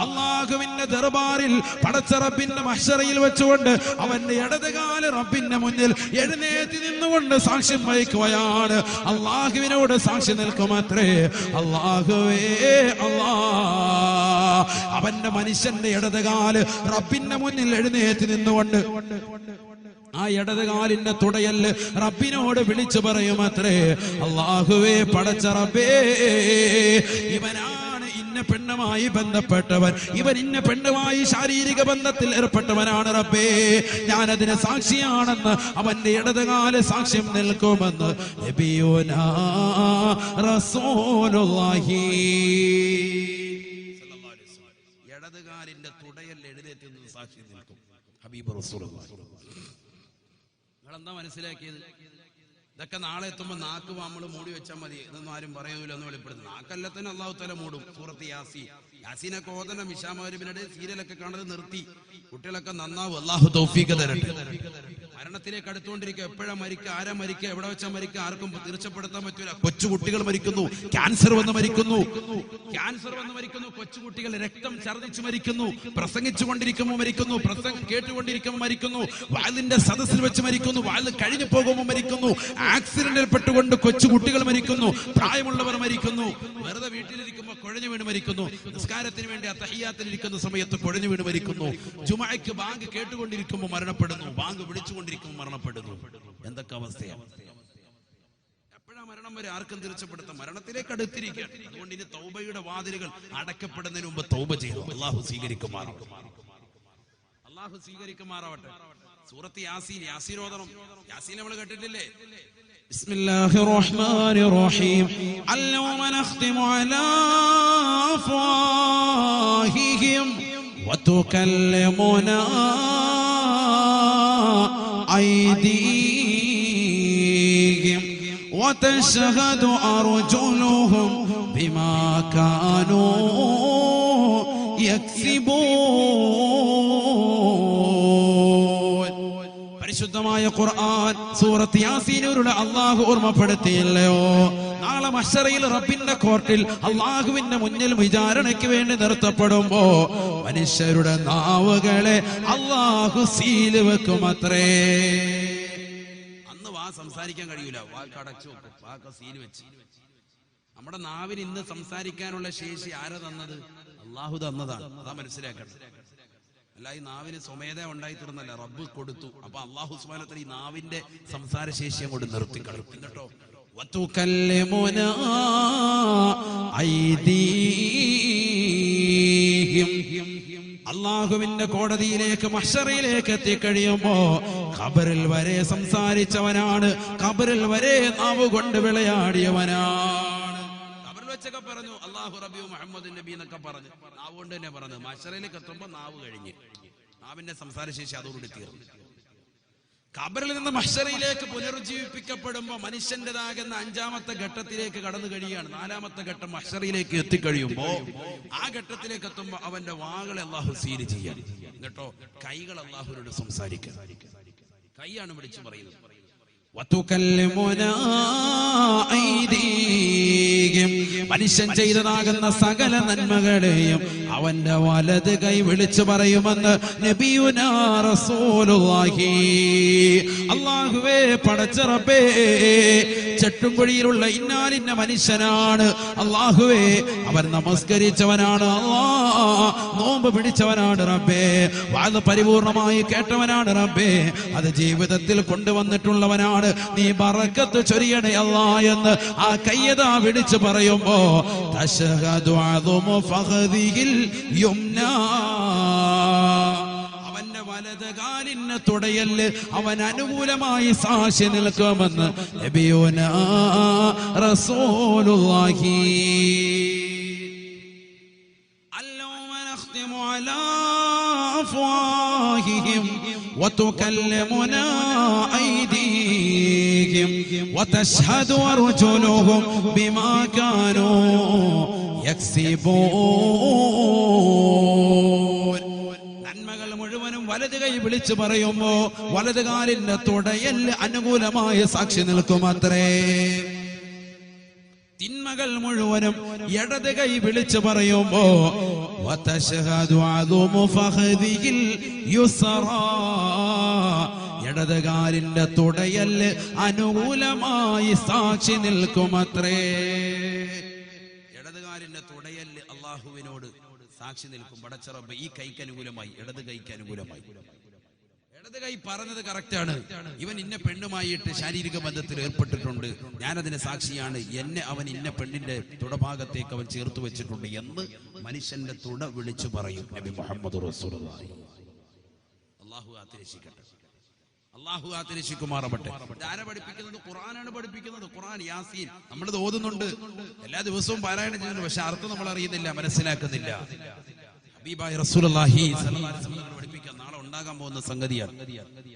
അല്ലാഹുവിന്റെ ദർബാറിൽ പടച്ച റബ്ബിന്റെ മഹ്ശറയിൽ വെച്ചുകൊണ്ട് അവന്റെ ഇടതുകാല് റബ്ബിന്റെ മുന്നിൽ എഴുന്നേറ്റ് നിന്നുകൊണ്ട് സാക്ഷ്യം വഹിക്കുകയാണ്. അല്ലാഹുവിനോട് സാക്ഷി നിൽക്കുമത്രേ. അല്ലാഹുവേ അവന്റെ മനുഷ്യന്റെ ഇടതുകാല് റബ്ബിന്റെ മുന്നിൽ എഴുന്നേറ്റ് നിന്നുകൊണ്ട് ആ ഇടതുകാലിന്റെ തുടയല് റബ്ബിനോട് വിളിച്ചു പറയുമത്രേ, അല്ലാഹുവേ പടച്ച റബ്ബേ, ഇവനാണ് ഇന്ന പെണ്ണുമായി ബന്ധപ്പെട്ടവൻ, ഇവൻ ഇന്ന പെണ്ണുമായി ശാരീരിക ബന്ധത്തിൽ ഏർപ്പെട്ടവനാണ് റബ്ബേ, ഞാനതിന് സാക്ഷിയാണെന്ന് അവന്റെ ഇടതുകാല് സാക്ഷ്യം നിൽക്കുമെന്ന് നബിയുനാ റസൂലുള്ളാഹി. ഇടതുകാലിന്റെ തുടയൽ എഴുന്നേറ്റ് നിന്ന് സാക്ഷ്യം നിൽക്കും ഹബീബ് റസൂലുള്ളാഹി. നിങ്ങളെന്താ മനസ്സിലാക്കിയത്? ഇതൊക്കെ നാളെ എത്തുമ്പോൾ നാക്ക് നമ്മൾ മൂടി വെച്ചാൽ മതി, ഇതൊന്നും ആരും പറയൂല എന്ന് വെളിപ്പെടുത്തും. നാക്കല്ലത്തിന് അല്ലാഹു തആല മൂടും. സൂറത്ത് യാസീനൊക്കെ ഓതണം. ഇശാമഗ്രിബിനിടെ സീരിയലൊക്കെ കാണുന്നത് നിർത്തി. കുട്ടികളൊക്കെ നന്നാവും. അല്ലാഹു തൗഫീഖ് തരട്ടെ. മരണത്തിലേക്ക് അടുത്തുകൊണ്ടിരിക്കുക. എപ്പോഴാ മരിക്കുക, ആരാ മരിക്കുക, എവിടെ വെച്ചാൽ മരിക്കുക, ആർക്കും തീർച്ചപ്പെടുത്താൻ പറ്റൂല. കൊച്ചു കുട്ടികൾ മരിക്കുന്നു, ക്യാൻസർ വന്ന് മരിക്കുന്നു, കൊച്ചു കുട്ടികൾ രക്തം ഛർദ്ദിച്ചു മരിക്കുന്നു, പ്രസംഗിച്ചു കൊണ്ടിരിക്കുമ്പോൾ മരിക്കുന്നു, പ്രസംഗം കേട്ടുകൊണ്ടിരിക്കുമ്പോൾ മരിക്കുന്നു, വാലിന്റെ സദസ്സിൽ വെച്ച് മരിക്കുന്നു, വാല് കഴിഞ്ഞു പോകുമ്പോൾ മരിക്കുന്നു, ആക്സിഡന്റിൽ പെട്ടുകൊണ്ട് കൊച്ചു കുട്ടികൾ മരിക്കുന്നു, പ്രായമുള്ളവർ മരിക്കുന്നു, വെറുതെ വീട്ടിലിരിക്കുമ്പോൾ കുഴഞ്ഞു വീണ് മരിക്കുന്നു, നിസ്കാരത്തിന് വേണ്ടി തഹിയ്യാത്തിൽ ഇരിക്കുന്ന സമയത്ത് കുഴഞ്ഞു വീണ് മരിക്കുന്നു, ജുമുഅയ്ക്ക് ബാങ്ക് കേട്ടുകൊണ്ടിരിക്കുമ്പോൾ മരണപ്പെടുന്നു, ബാങ്ക് വിളിച്ചുകൊണ്ടിരിക്കുമ്പോൾ മരണപ്പെടുന്നു. എന്തൊക്കെ അവസ്ഥയാണ്! എപ്പോഴാ മരണം വരെ ആർക്കും തീർച്ചപ്പെടുത്താം. മരണത്തിലേക്ക് അടുത്തിരിക്കുകയാണ്. അതുകൊണ്ട് ഇനി തൗബയുടെ വാതിലുകൾ അടക്കപ്പെടുന്നതിന് മുമ്പ് തൗബ ചെയ്തു. അല്ലാഹു സ്വീകരിക്കുമാറാവട്ടെ. സൂറത്ത് യാസീൻ ഓതണം. യാസീൻ നമ്മൾ കേട്ടിട്ടില്ലേ? ബിസ്മില്ലാഹിർ റഹ്മാനിർ റഹീം. അൽയൗമ നഖ്തിമു അലാ അഫ്വാഹിഹിം വതുകല്ലിമുനാ أيديهم وتشهد أرجلهم بما كانوا يكسبون. പരിശുദ്ധമായ ഖുർആൻ സൂറത്ത് യാസീനിലൂടെ അല്ലാഹു ഓർമ്മപ്പെടുത്തിയല്ലോ, നാളെ മഹ്ശറയിൽ റബ്ബിന്റെ കോർട്ടിൽ അല്ലാഹുവിന്റെ മുന്നിൽ വിചാരണയ്ക്ക് വേണ്ടി നിർത്തപ്പെടുമ്പോ മനുഷ്യരുടെ നാവുകളെ അല്ലാഹു സീല് വെക്കുമത്രേ. അന്ന് സംസാരിക്കാൻ കഴിയൂല, വാക്കടച്ചു വെക്കും, വാക്ക സീല് വെച്ച്. നമ്മുടെ നാവിന് ഇന്ന് സംസാരിക്കാനുള്ള ശേഷി ആരാ തന്നത്? അല്ലാഹു തന്നതാണ്. അതാ മനസ്സിലാക്കണം. അല്ല, ഈ നാവിന് സ്വമേധ ഉണ്ടായി തീർന്നല്ല, റബ്ബ് കൊടുത്തു. അപ്പൊ അല്ലാഹു സുബ്ഹാനഹു വ തആല ഈ നാവിന്റെ സംസാര ശേഷി അങ്ങോട്ട് നിർത്തി കളയും. എന്നിട്ടോ വതുകല്ലിമുനാ ഐദീഹിം, അല്ലാഹുവിന്റെ കോടതിയിലേക്ക് മഹ്ശറയിലേക്ക് എത്തിക്കഴിയുമ്പോ ഖബറിൽ വരെ സംസാരിച്ചവനാണ്, ഖബറിൽ വരെ നാവ് കൊണ്ട് വിളയാടിയവനാണ്. ഖബറിൽ വെച്ചൊക്കെ പറഞ്ഞു അല്ലാഹു റബ്ബി മുഹമ്മദ് നബി എന്നൊക്കെ പറഞ്ഞു, നാവ് കൊണ്ട് തന്നെ പറഞ്ഞു. മഹ്ശറയിലേക്ക് എത്തുമ്പോ നാവ് കഴിഞ്ഞ്, നാവിന്റെ സംസാരശേഷി അതോടുകൂടി തീർന്നു. ഖബറിൽ നിന്ന് മഹ്ശറയിലേക്ക് പുനരുജ്ജീവിപ്പിക്കപ്പെടുമ്പോ മനുഷ്യന്റേതാകുന്ന അഞ്ചാമത്തെ ഘട്ടത്തിലേക്ക് കടന്നു കഴിയാണ്. നാലാമത്തെ ഘട്ടം മഹ്ശറയിലേക്ക് എത്തിക്കഴിയുമ്പോ ആ ഘട്ടത്തിലേക്ക് എത്തുമ്പോ അവന്റെ വാകളെ അല്ലാഹു സീല് ചെയ്യാൻ, എന്നിട്ടോ കൈകൾ അല്ലാഹുവിനോട് സംസാരിക്കാൻ. കൈയാണ് വിളിച്ചു പറയുന്നത്. മനുഷ്യൻ ചെയ്തതാകുന്ന സകല നന്മകളെയും അവന്റെ വലത് കൈ വിളിച്ചു പറയുമെന്ന് നബിയുനാ റസൂലുള്ളാഹി. അല്ലാഹുവേ, പടച്ച റബ്ബേ, ചെട്ടുംകുഴിയിലുള്ള ഇന്നാലിന്ന മനുഷ്യനാണ് അല്ലാഹുവേ, അവൻ നമസ്കരിച്ചവനാണ് അല്ലാഹ്, നോമ്പ് പിടിച്ചവനാണ് റബ്ബേ, വാത് പരിപൂർണമായി കേട്ടവനാണ് റബ്ബേ, അത് ജീവിതത്തിൽ കൊണ്ടുവന്നിട്ടുള്ളവനാണ്, നീ ബറക്കത്ത് ചൊരിയണേ അല്ലാഹ് എന്ന് ആ കയ്യതാ വിളിച്ചു പറയുമ്പോ തശഹദു അദുമു ഫഖദിഹിൽ യുംനാ, അവന്റെ വലത് കാലിന് തുടയല് അവൻ അനുകൂലമായി സാക്ഷി നിൽക്കുമെന്ന് നബിയുനാ റസൂലുള്ളാഹി. അല്ലൗമ നഖ്തിമു അലാ അഫ്വാഹിഹിം وتكلمنا أيديهم وتشهد أرجلهم بما كانوا يكسبون. നന്മകൾ മുഴുവനും വലത് കൈ വിളിച്ചു പറയുമ്പോ വലത് കാലിന്റെ തുടയൽ അനുകൂലമായ സാക്ഷി നിൽക്കുമത്രേ. തിന്മകൾ മുഴുവനും ഇടത് കൈ വിളിച്ചു പറയുമ്പോ വതശഹദു അദുമു ഫഖദിഹിൽ യുസ്റാ, ഇടത് കാലിന്റെ തുടയല് അനുകൂലമായി സാക്ഷി നിൽക്കുമത്രേ. ഇടത് കാലിന്റെ തുടയല് അള്ളാഹുവിനോട് സാക്ഷി നിൽക്കും. പടച്ച റബ്ബേ, ഈ കൈക്ക് അനുകൂലമായി, ഇടത് കൈക്ക് അനുകൂലമായി. ഇടത് കൈ പറഞ്ഞത് കറക്റ്റാണ്, ഇവൻ ഇന്ന പെണ്ണുമായിട്ട് ശാരീരിക ബന്ധത്തിൽ ഏർപ്പെട്ടിട്ടുണ്ട്, ഞാനതിന് സാക്ഷിയാണ്, എന്നെ അവൻ ഇന്ന പെണ്ണിന്റെ തുടഭാഗത്തേക്ക് അവൻ ചേർത്ത് വെച്ചിട്ടുണ്ട് എന്ന് മനുഷ്യന്റെ തുട വിളിച്ചു പറയും നബി മുഹമ്മദ് റസൂലുള്ളാഹി. അല്ലാഹു ആതിരക്ഷിക്കട്ടെ, അല്ലാഹു ആതിരക്ഷിക്കുമാറാവട്ടെ. ആരാ പഠിപ്പിക്കുന്നത്? ഖുർആനാണ് പഠിപ്പിക്കുന്നത്. ഖുർആൻ യാസീൻ നമ്മളിത് ഓതുന്നുണ്ട്, എല്ലാ ദിവസവും പാരായണം ചെയ്യുന്നുണ്ട്, പക്ഷെ അർത്ഥം നമ്മൾ അറിയുന്നില്ല, മനസ്സിലാക്കുന്നില്ല. ഹബീബായ റസൂലുള്ളാഹി സ്വല്ലല്ലാഹു അലൈഹി വസല്ലം പഠിപ്പിക്കാൻ നാളെ ഉണ്ടാകാൻ പോകുന്ന സംഗതിയാണ്.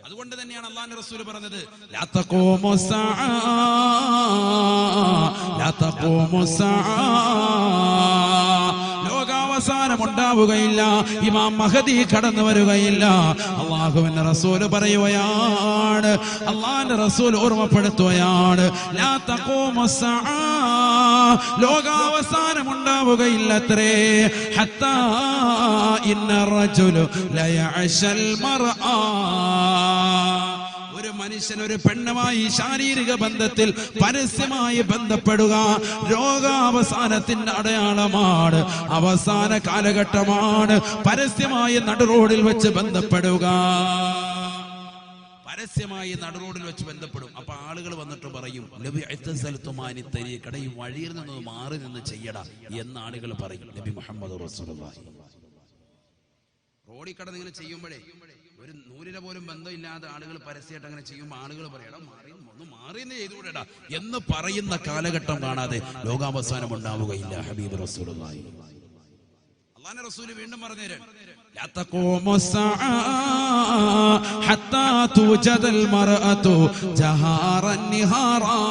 അതുകൊണ്ട് തന്നെയാണ് അല്ലാഹുവിന്റെ റസൂൽ പറഞ്ഞത് ലാ തഖൂമു സഅ ലാ തഖൂമു സഅ, ലോകാവസാനം ഉണ്ടാവുകയില്ല, ഇമാം മഹദി കടന്നു വരികയില്ല. അല്ലാഹുവിന്റെ റസൂൽ പറയുകയാണ്, അല്ലാഹുവിന്റെ റസൂൽ ഓർമ്മപ്പെടുത്തുകയാണ്, ലാ തഖൂമു സഅ, ലോകാവസാനം ഉണ്ടാവുകയില്ലത്രേ. ഹത്താ ഇന്ന റജുലു ലയഅശൽ മർആ, ഒരു മനുഷ്യൻ ഒരു പെണ്ണുമായി ശാരീരിക ബന്ധത്തിൽ പരസ്യമായി ബന്ധപ്പെടുക രോഗാവസാനത്തിന്റെ അടയാളമാണ്, അവസാന കാലഘട്ടമാണ്. പരസ്യമായി നടുറോഡിൽ വെച്ച് ബന്ധപ്പെടുക, പരസ്യമായി നടുറോഡിൽ വെച്ച് ബന്ധപ്പെടും. അപ്പൊ ആളുകൾ വന്നിട്ട് പറയും നബി ഇത്തസൽതുമാനി തരീഖ, ഈ വഴിയിൽ നിന്ന് മാറി നിന്ന് ചെയ്യടാ എന്ന് ആളുകൾ പറയും. നബി മുഹമ്മദ് റസൂലുള്ളാഹി റോഡിൽ കടന്ന് ഇങ്ങനെ ചെയ്യുമ്പോഴേ ഒരു നൂലിനെ പോലും ബന്ധമില്ലാതെ ആളുകൾ പരസ്യമായിട്ട് അങ്ങനെ ചെയ്യുമ്പോൾ ആളുകൾ പറയടാ ഒന്ന് മാറിയെന്ന് ചെയ്തുകൂടെടാ എന്ന് പറയുന്ന കാലഘട്ടം കാണാതെ ലോകാവസാനം ഉണ്ടാവുകയില്ല. ഹബീബ് റസൂലുള്ളാഹി. അല്ലാഹുവിന്റെ റസൂൽ വീണ്ടും പറഞ്ഞുതരാൻ لا تقوم الساعة حتى توجد المرأة جهارا نهارا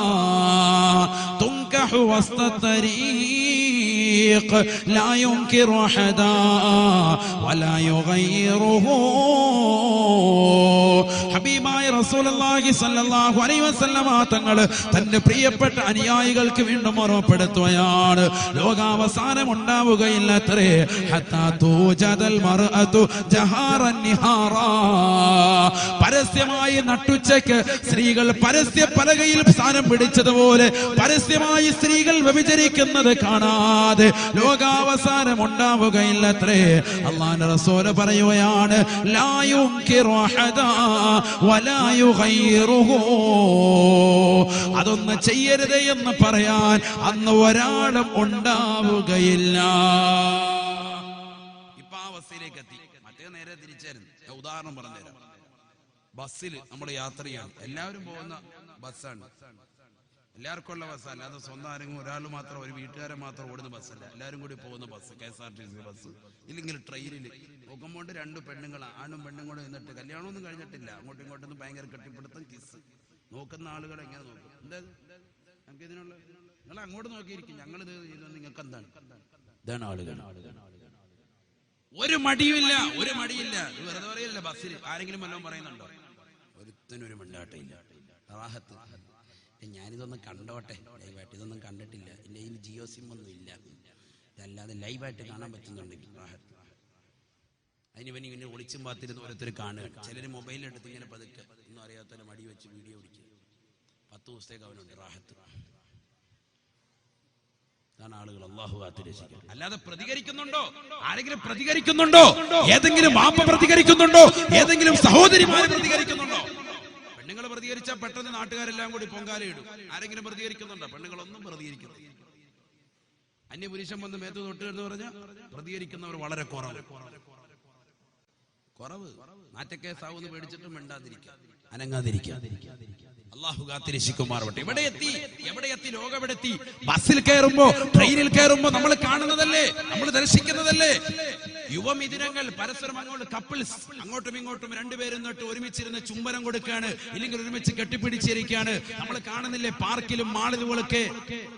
تنكح وسط الطريق لا ينكر أحدا ولا يغيره. ഹബീബായ റസൂലുള്ളാഹി സ്വല്ലല്ലാഹു അലൈഹി വസല്ലമ തങ്ങൾ തന്റെ പ്രിയപ്പെട്ട അനുയായികൾക്ക് വീണ്ടും ഓർമ്മപ്പെടുത്തുകയാണ്, ലോകാവസാനം ഉണ്ടാവുകയില്ലത്രേ. ഹത്താ തൂജദൽ മർഅതു ജഹാറൻ നിഹാറാ, പരസ്യമായി നട്ടുച്ചയ്ക്ക് സ്ത്രീകൾ പരസ്യ പലകയിൽ സ്ഥാനം പിടിച്ചതുപോലെ പരസ്യമായി സ്ത്രീകൾ വ്യഭിചരിക്കുന്നത് കാണാതെ ലോകാവസാനം ഉണ്ടാവുകയില്ലത്രേ. അല്ലാഹുവിന്റെ റസൂൽ പറയുകയാണ്, ലാ യുൻകിറു അഹദാ വലാ യുഗയ്യിറുഹു, അതൊന്ന് ചെയ്യരുത് എന്ന് പറയാൻ അന്ന് ഒരാളും ഉണ്ടാവുകയില്ല. ഇപ്പൊ ആ അവസ്ഥയിലേക്ക് എത്തി. മറ്റേ നേരെ തിരിച്ചായിരുന്നു. ഉദാഹരണം പറഞ്ഞുതരാം. ബസ്സിൽ നമ്മൾ യാത്രയാണ്, എല്ലാവരും പോകുന്ന ബസ്സാണ്, എല്ലാവർക്കും ഉള്ള ബസ്സല്ല, അത് സ്വന്തം ആരെങ്കിലും ഒരാൾ മാത്രം ഒരു വീട്ടുകാരൻ മാത്രം ഓടുന്ന ബസ്സല്ല, എല്ലാവരും കൂടി പോകുന്ന ബസ്, KSRTC ബസ്. ഇല്ലെങ്കിൽ ട്രെയിനിൽ നോക്കുമ്പോൾ രണ്ട് പെണ്ണുങ്ങൾ, ആണും പെണ്ണും കൂടെ നിന്നിട്ട് കല്യാണമൊന്നും കഴിഞ്ഞിട്ടില്ല, അങ്ങോട്ടും ഇങ്ങോട്ടും ഭയങ്കര കെട്ടിപ്പിടുത്തം, കിസ്. നോക്കുന്ന ആളുകൾ എങ്ങനെ നോക്കും? എന്താ നമുക്ക് ഇതിനുള്ള, നിങ്ങൾ അങ്ങോട്ട് നോക്കിയിരിക്കും, ഞങ്ങൾ ഇത് ചെയ്തത് നിങ്ങൾക്ക് എന്താണ്? ഇതാണ് ആളുകൾ. ഒരു മടിയുമില്ല, വെറുതെ പറയില്ല. ബസ്സിൽ ആരെങ്കിലും വല്ലതും പറയുന്നുണ്ടോ? ഒരുത്തനൊരു മിണ്ടാട്ടയില്ല. റാഹത്ത്. ഞാനിതൊന്നും കണ്ടോട്ടെ ലൈവായിട്ട്, ഇതൊന്നും കണ്ടിട്ടില്ല, എൻ്റെ കയ്യിൽ ജിയോ സിം ഒന്നും ഇല്ല, ഇതല്ലാതെ ലൈവായിട്ട് കാണാൻ പറ്റുന്നുണ്ടെങ്കിൽ റാഹത്ത്. അതിനിവനെ ഒളിച്ചും പാത്തിരുന്ന് ഓരോരുത്തർ കാണുക. ചിലർ മൊബൈലിലെടുത്ത് ഇങ്ങനെ പതുക്കെ ഒന്നും അറിയാത്തവരെ മടി വെച്ച് വീഡിയോ പിടിക്കുക. 10 ദിവസത്തേക്ക് അവനുണ്ട് റാഹത്ത്. അതാണ് ആളുകൾ. അല്ലാഹു കാത്തുരക്ഷിക്കട്ടെ. അല്ലാതെ പ്രതികരിക്കുന്നുണ്ടോ? ആരെങ്കിലും പ്രതികരിക്കുന്നുണ്ടോ? ഏതെങ്കിലും വാപ്പ പ്രതികരിക്കുന്നുണ്ടോ? ഏതെങ്കിലും സഹോദരിമാര് പ്രതികരിക്കുന്നുണ്ടോ? പെണ്ണുങ്ങൾ പ്രതികരിച്ചാൽ പെട്ടെന്ന് നാട്ടുകാരെല്ലാം കൂടി പൊങ്കാലയിടും. ആരെങ്കിലും പ്രതികരിക്കുന്നുണ്ടോ? പെണ്ണുങ്ങളൊന്നും പ്രതികരിക്കുന്നില്ല. അന്യപുരുഷൻ വന്ന് മേത്ത് തൊട്ട് എന്ന് പറഞ്ഞാൽ പ്രതികരിക്കുന്നവർ വളരെ കുറവ്. നാറ്റക്കേസാവെന്ന് പേടിച്ചിട്ടും മിണ്ടാതിരിക്കുക, അനങ്ങാതിരിക്കുക. അല്ലാഹു കാത്തിരക്ഷിക്കുമാറാവട്ടെ. എവിടെ എത്തി ലോകം? എവിടെ എത്തി? ബസ്സിൽ കയറുമ്പോ, ട്രെയിനിൽ കയറുമ്പോ നമ്മൾ കാണുന്നതല്ലേ, നമ്മൾ ദർശിക്കുന്നതല്ലേ യുവമിഥുനങ്ങൾ പരസ്പരം അങ്ങോട്ട് കപ്പിൾസ് അങ്ങോട്ടും ഇങ്ങോട്ടും രണ്ടുപേരും തൊട്ട് ഒരുമിച്ചിരുന്ന് ചുംബനം കൊടുക്കുകയാണ്, ഇല്ലെങ്കിൽ ഒരുമിച്ച് കെട്ടിപ്പിടിച്ചിരിക്കുകയാണ്. നമ്മൾ കാണുന്നില്ലേ പാർക്കിലും മാളിലുകളൊക്കെ?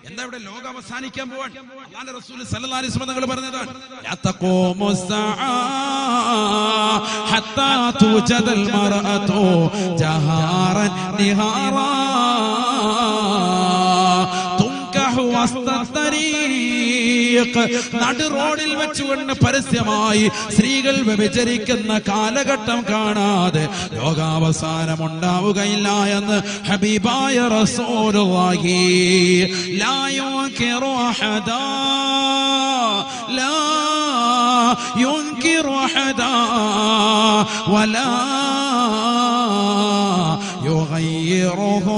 എന്താ ഇവിടെ? ലോകം അവസാനിക്കാൻ പോവാൻ. അല്ലാഹുവിന്റെ റസൂൽ സല്ലല്ലാഹു അലൈഹി വസല്ലം തങ്ങൾ പറഞ്ഞതാണ്, ലാ തഖൂമു സ്സആ ഹത്താ തുജദൽ മർഅതു ജഹാറൻ നിഹാറാ തുൻകഹു വസ്തരീഖ്. നടു റോഡിൽ വെച്ചുകൊണ്ട് പരസ്യമായി സ്ത്രീകൾ വ്യഭിചരിക്കുന്ന കാലഘട്ടം കാണാതെ ലോകാവസാനം ഉണ്ടാവുകയില്ല എന്ന് ഹബീബായ റസൂലുള്ളാഹി. ലാ യുൻകിറു അഹദാ, ലാ യുൻകിറു അഹദാ വലാ യുഗയ്യിറുഹു.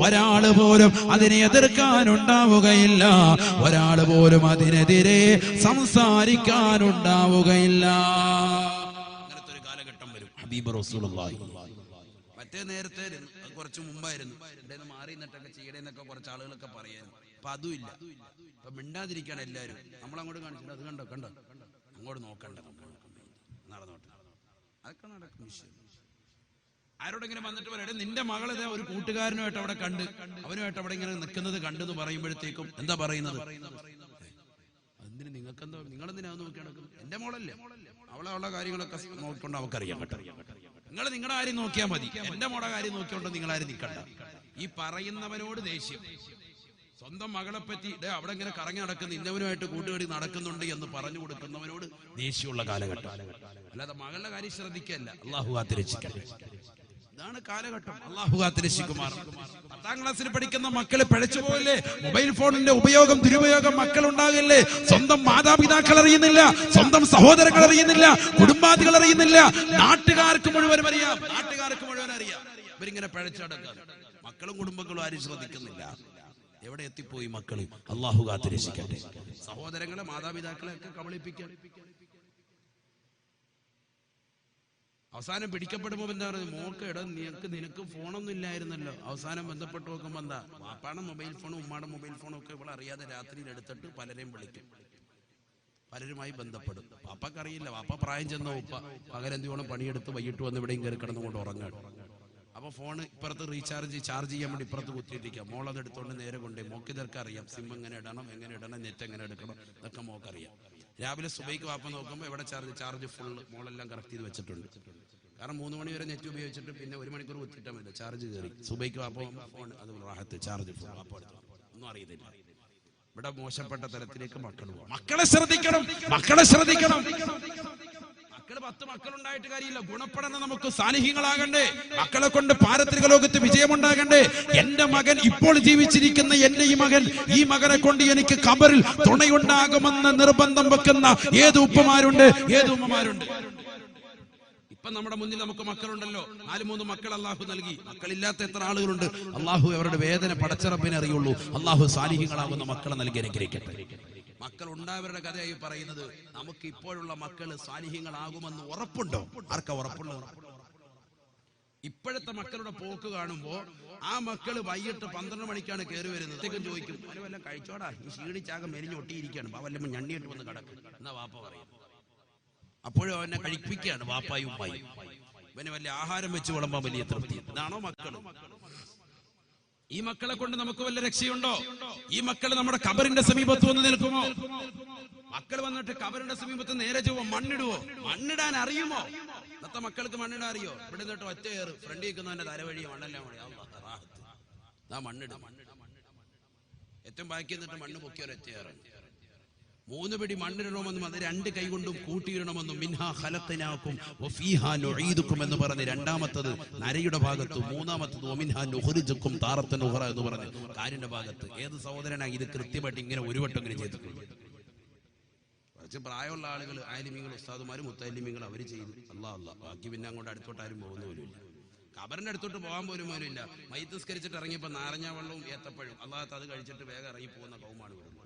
ഒരാള് പോലും അതിനെ എതിർക്കാനുണ്ടാവുകയില്ല, ഒരാള് പോലും അതിനെതിരെ സംസാരിക്കാനുണ്ടാവുകയില്ല. അങ്ങനത്തെ ഒരു കാലഘട്ടം വരും. ഹബീബ് റസൂലുള്ളാഹി. മറ്റേ നേരത്തെ കുറച്ച് മുമ്പായിരുന്നു ഇവിടെ മാറി നിന്നിട്ടൊക്കെ ചെയ്യണേന്നൊക്കെ കുറച്ച് ആളുകളൊക്കെ പറയായിരുന്നു. അപ്പൊ അതുമില്ല. ഇപ്പൊ മിണ്ടാതിരിക്കാണ് എല്ലാവരും. നമ്മളങ്ങോട്ട് കാണിച്ചിട്ട് അത് കണ്ടോ കണ്ടോ, അങ്ങോട്ട് നോക്കണ്ട, നടന്നോട്ടെ, അതൊക്കെ നടക്കും വിഷയം. ആരോടെങ്കിലും വന്നിട്ട് പറയട്ടെ, നിന്റെ മകളിതാ ഒരു കൂട്ടുകാരനുമായിട്ട് അവിടെ കണ്ട്, അവനുമായിട്ട് അവിടെ ഇങ്ങനെ നിൽക്കുന്നത് കണ്ടെന്ന് പറയുമ്പോഴത്തേക്കും എന്താ പറയുന്നത്? അതിന് നിങ്ങൾക്കെന്താ, നിങ്ങളെന്തിനാന്ന് നോക്കി നടക്കും? എന്റെ മോളല്ലേ, അവളെ കാര്യങ്ങളൊക്കെ നോക്കിക്കൊണ്ട് അവക്കറിയാൻ പറ്റും. നിങ്ങൾ നിങ്ങളുടെ കാര്യം നോക്കിയാൽ മതി, എന്റെ മോടെ കാര്യം നോക്കിക്കൊണ്ട് നിങ്ങളാരും നിൽക്കണ്ട. ഈ പറയുന്നവനോട് ദേഷ്യം, സ്വന്തം മകളെ പറ്റി അവിടെ ഇങ്ങനെ കറങ്ങി നടക്കുന്ന ഇന്നവനുമായിട്ട് കൂട്ടുകടി നടക്കുന്നുണ്ട് എന്ന് പറഞ്ഞു കൊടുക്കുന്നവനോട് ദേഷ്യമുള്ള കാലഘട്ടം. അല്ലാതെ മകളുടെ കാര്യം ശ്രദ്ധിക്കല്ല. അല്ലാഹു കാത്തുരക്ഷിക്കട്ടെ. ഇതാണ് കാലഘട്ടം. അല്ലാഹു കാത്തുരക്ഷിക്കുമാർ. 10ാം ക്ലാസ്സിൽ പഠിക്കുന്ന മക്കള് പിഴച്ചു പോയില്ലേ? മൊബൈൽ ഫോണിന്റെ ഉപയോഗം, ദുരുപയോഗം മക്കൾ ഉണ്ടാകില്ലേ? സ്വന്തം മാതാപിതാക്കൾ അറിയുന്നില്ല, സ്വന്തം സഹോദരങ്ങൾ അറിയുന്നില്ല, കുടുംബാദികൾ അറിയുന്നില്ല, നാട്ടുകാർക്ക് മുഴുവനും അറിയാം, ഇവരിങ്ങനെ പിഴച്ചടക്കാതെ മക്കളും കുടുംബങ്ങളും ആരും ശ്രദ്ധിക്കുന്നില്ല. എവിടെ എത്തിപ്പോയി മക്കള്? അല്ലാഹു കാത്തുരക്ഷിക്കട്ടെ. സഹോദരങ്ങളെ, മാതാപിതാക്കളെ ഒക്കെ കബളിപ്പിക്കാൻ. അവസാനം പിടിക്കപ്പെടുമ്പോ എന്താ പറയുന്നത്? മോൾക്ക് നിനക്ക് ഫോണൊന്നും ഇല്ലായിരുന്നല്ലോ. അവസാനം ബന്ധപ്പെട്ട് നോക്കുമ്പോ എന്താ? വാപ്പാടെ മൊബൈൽ ഫോണും ഉമ്മാടെ മൊബൈൽ ഫോണും ഒക്കെ ഇവിടെ അറിയാതെ രാത്രിയിൽ എടുത്തിട്ട് പലരെയും വിളിക്കും, പലരുമായി ബന്ധപ്പെടും. വാപ്പക്കറിയില്ല, വാപ്പ പ്രായം ചെന്ന ഉപ്പ പകലെന്തിയോളം പണിയെടുത്ത് വൈകിട്ട് വന്ന് ഇവിടെയും കയറി കിടന്നുകൊണ്ട് ഉറങ്ങാണ്. അപ്പൊ ഫോൺ ഇപ്പുറത്ത് ചാർജ് ചെയ്യാൻ വേണ്ടി ഇപ്പുറത്ത് കുത്തിയിട്ടിരിക്കാം. മോളത് എടുത്തോണ്ട് നേരെ കൊണ്ടേ. മോക്ക് ഇതൊക്കെ അറിയാം, സിം എങ്ങനെ ഇടണം, നെറ്റ് എങ്ങനെ എടുക്കണം, ഇതൊക്കെ മോക്കറിയാം. രാവിലെ സുബൈക്ക് വാപ്പ നോക്കുമ്പോൾ എവിടെ ചാർജ് ഫുൾ, മോളെല്ലാം കറക്റ്റ് ചെയ്ത് വെച്ചിട്ടുണ്ട്. കാരണം 3 മണി വരെ നെറ്റ് ഉപയോഗിച്ചിട്ട് പിന്നെ 1 മണിക്കൂർ കുത്തിയിട്ടാൽ മതി, ചാർജ് കയറി. സുബൈക്ക് വാപ്പ ഫോൺ അത് റാഹത്ത്, ചാർജ് ഫുൾ, വാപ്പ എടുത്തു, ഒന്നും അറിയത്തില്ല. ഇവിടെ മോശപ്പെട്ട തലത്തിലേക്ക് മക്കൾ പോകും. മക്കളെ ശ്രദ്ധിക്കണം. മക്കള് 10 മക്കളുണ്ടായിട്ട് കാര്യമില്ല. ഗുണപ്പെടണം, നമുക്ക് സാലിഹ്യങ്ങളാകണ്ടേ. മക്കളെ കൊണ്ട് പാരത്രിക ലോകത്ത് വിജയമുണ്ടാകണ്ടേ. എന്റെ മകൻ, ഇപ്പോൾ ജീവിച്ചിരിക്കുന്ന എന്റെ ഈ മകനെ കൊണ്ട് എനിക്ക് ഖബറിൽ തുണയുണ്ടാകുമെന്ന് നിർബന്ധം വെക്കുന്ന ഏത് ഉപ്പമാരുണ്ട്, ഏത് ഉമ്മമാരുണ്ട്? ഇപ്പൊ നമ്മുടെ മുന്നിൽ നമുക്ക് മക്കളുണ്ടല്ലോ, 4-3 മക്കൾ അള്ളാഹു നൽകി. മക്കളില്ലാത്ത എത്ര ആളുകളുണ്ട്? അള്ളാഹു അവരുടെ വേദന പടച്ചറപ്പിനെ അറിയുള്ളൂ. അള്ളാഹു സാലിഹ്യങ്ങളാകുന്ന മക്കളെ നൽകി അനുഗ്രഹിക്കട്ടെ. മക്കൾ ഉണ്ടായവരുടെ കഥയായി പറയുന്നത്, നമുക്ക് ഇപ്പോഴുള്ള മക്കള് സാലിഹ്യങ്ങളാകുമെന്ന് ഉറപ്പുണ്ടോ? ആർക്കാ ഉറപ്പുള്ളത്? ഇപ്പോഴത്തെ മക്കളുടെ പോക്ക് കാണുമ്പോ ആ മക്കള് വൈകിട്ട് 12 മണിക്കാണ് കയറി വരുന്നത്. ചോദിക്കും, വല്ല കഴിച്ചോടാ, ഈ ക്ഷീണിച്ചാകം മെലിഞ്ഞ് ഒട്ടിയിരിക്കുകയാണ്, വല്ലപ്പോൾ ഞണ്ണിയിട്ട് വന്ന് കിടക്കും എന്നാ വാപ്പ പറയും. അപ്പോഴും അവനെ കഴിപ്പിക്കുകയാണ് വാപ്പായും ഉമ്മായും. ഇവന് വലിയ ആഹാരം വെച്ച് വിളമ്പാൻ വലിയ തൃപ്തി. ഇതാണോ മക്കള്? ഈ മക്കളെ കൊണ്ട് നമുക്ക് വല്ല രക്ഷയുണ്ടോ? ഈ മക്കൾ നമ്മുടെ ഖബറിന്റെ സമീപത്ത് വന്ന് നിൽക്കുമോ? മക്കൾ വന്നിട്ട് ഖബറിന്റെ സമീപത്ത് നേരെ ചൊവ്വോ മണ്ണിടുവോ? മണ്ണിടാൻ അറിയുമോ? ഇന്നത്തെ മക്കൾക്ക് മണ്ണിടാൻ അറിയോ? ഇവിടെ നിന്നിട്ട് ഒറ്റ ഏറ് ഫ്രണ്ട് നിൽക്കുന്നവന്റെ തലവഴി മണ്ണെല്ലാം മതി. ആ മണ്ണിടും. ഏറ്റവും ബാക്കി എന്നിട്ട് മണ്ണ് പൊക്കിയ ഒരൊറ്റ ഏറാണ്. 3 പിടി മണ്ണിടണമെന്നും അത് 2 കൈ കൊണ്ടും കൂട്ടിയിടണമെന്നും മിൻഹാ ഖലഖനാകും വഫീഹാ നുഈദുകും എന്ന് പറഞ്ഞ് രണ്ടാമത്തത് നരയുടെ ഭാഗത്ത്, മൂന്നാമത്തത് വമിൻഹാ നുഖ്രിജുകും താറത്തൻ ഉഖറ എന്ന് പറഞ്ഞ് കാലിന്റെ ഭാഗത്ത്. ഏത് സഹോദരനാ ഇത് കൃത്യമായിട്ട് ഇങ്ങനെ ഒരു വട്ടം ഇങ്ങനെ ചെയ്തിട്ടുണ്ട്? കുറച്ച് പ്രായമുള്ള ആളുകൾ, ആലിമീങ്ങൾ, ഉസ്താദുമാരും മുത്തലിമീങ്ങൾ അവർ ചെയ്തു. അല്ലാഹ് ബാക്കി പിന്നെ അങ്ങോട്ട് അടുത്തോട്ട് ആരും പോകുന്ന പോലുമില്ല. ഖബറിന്റെ അടുത്തോട്ട് പോകാൻ പോലും ഇല്ല. മയ്യിത്ത് നിസ്കരിച്ചിട്ട് ഇറങ്ങിയപ്പോൾ നാരങ്ങ വെള്ളവും ഏത്തപ്പഴവും അല്ലാഹ് അത് കഴിച്ചിട്ട് വേഗം ഇറങ്ങി പോകുന്ന കൗമാണ് വരുന്നത്.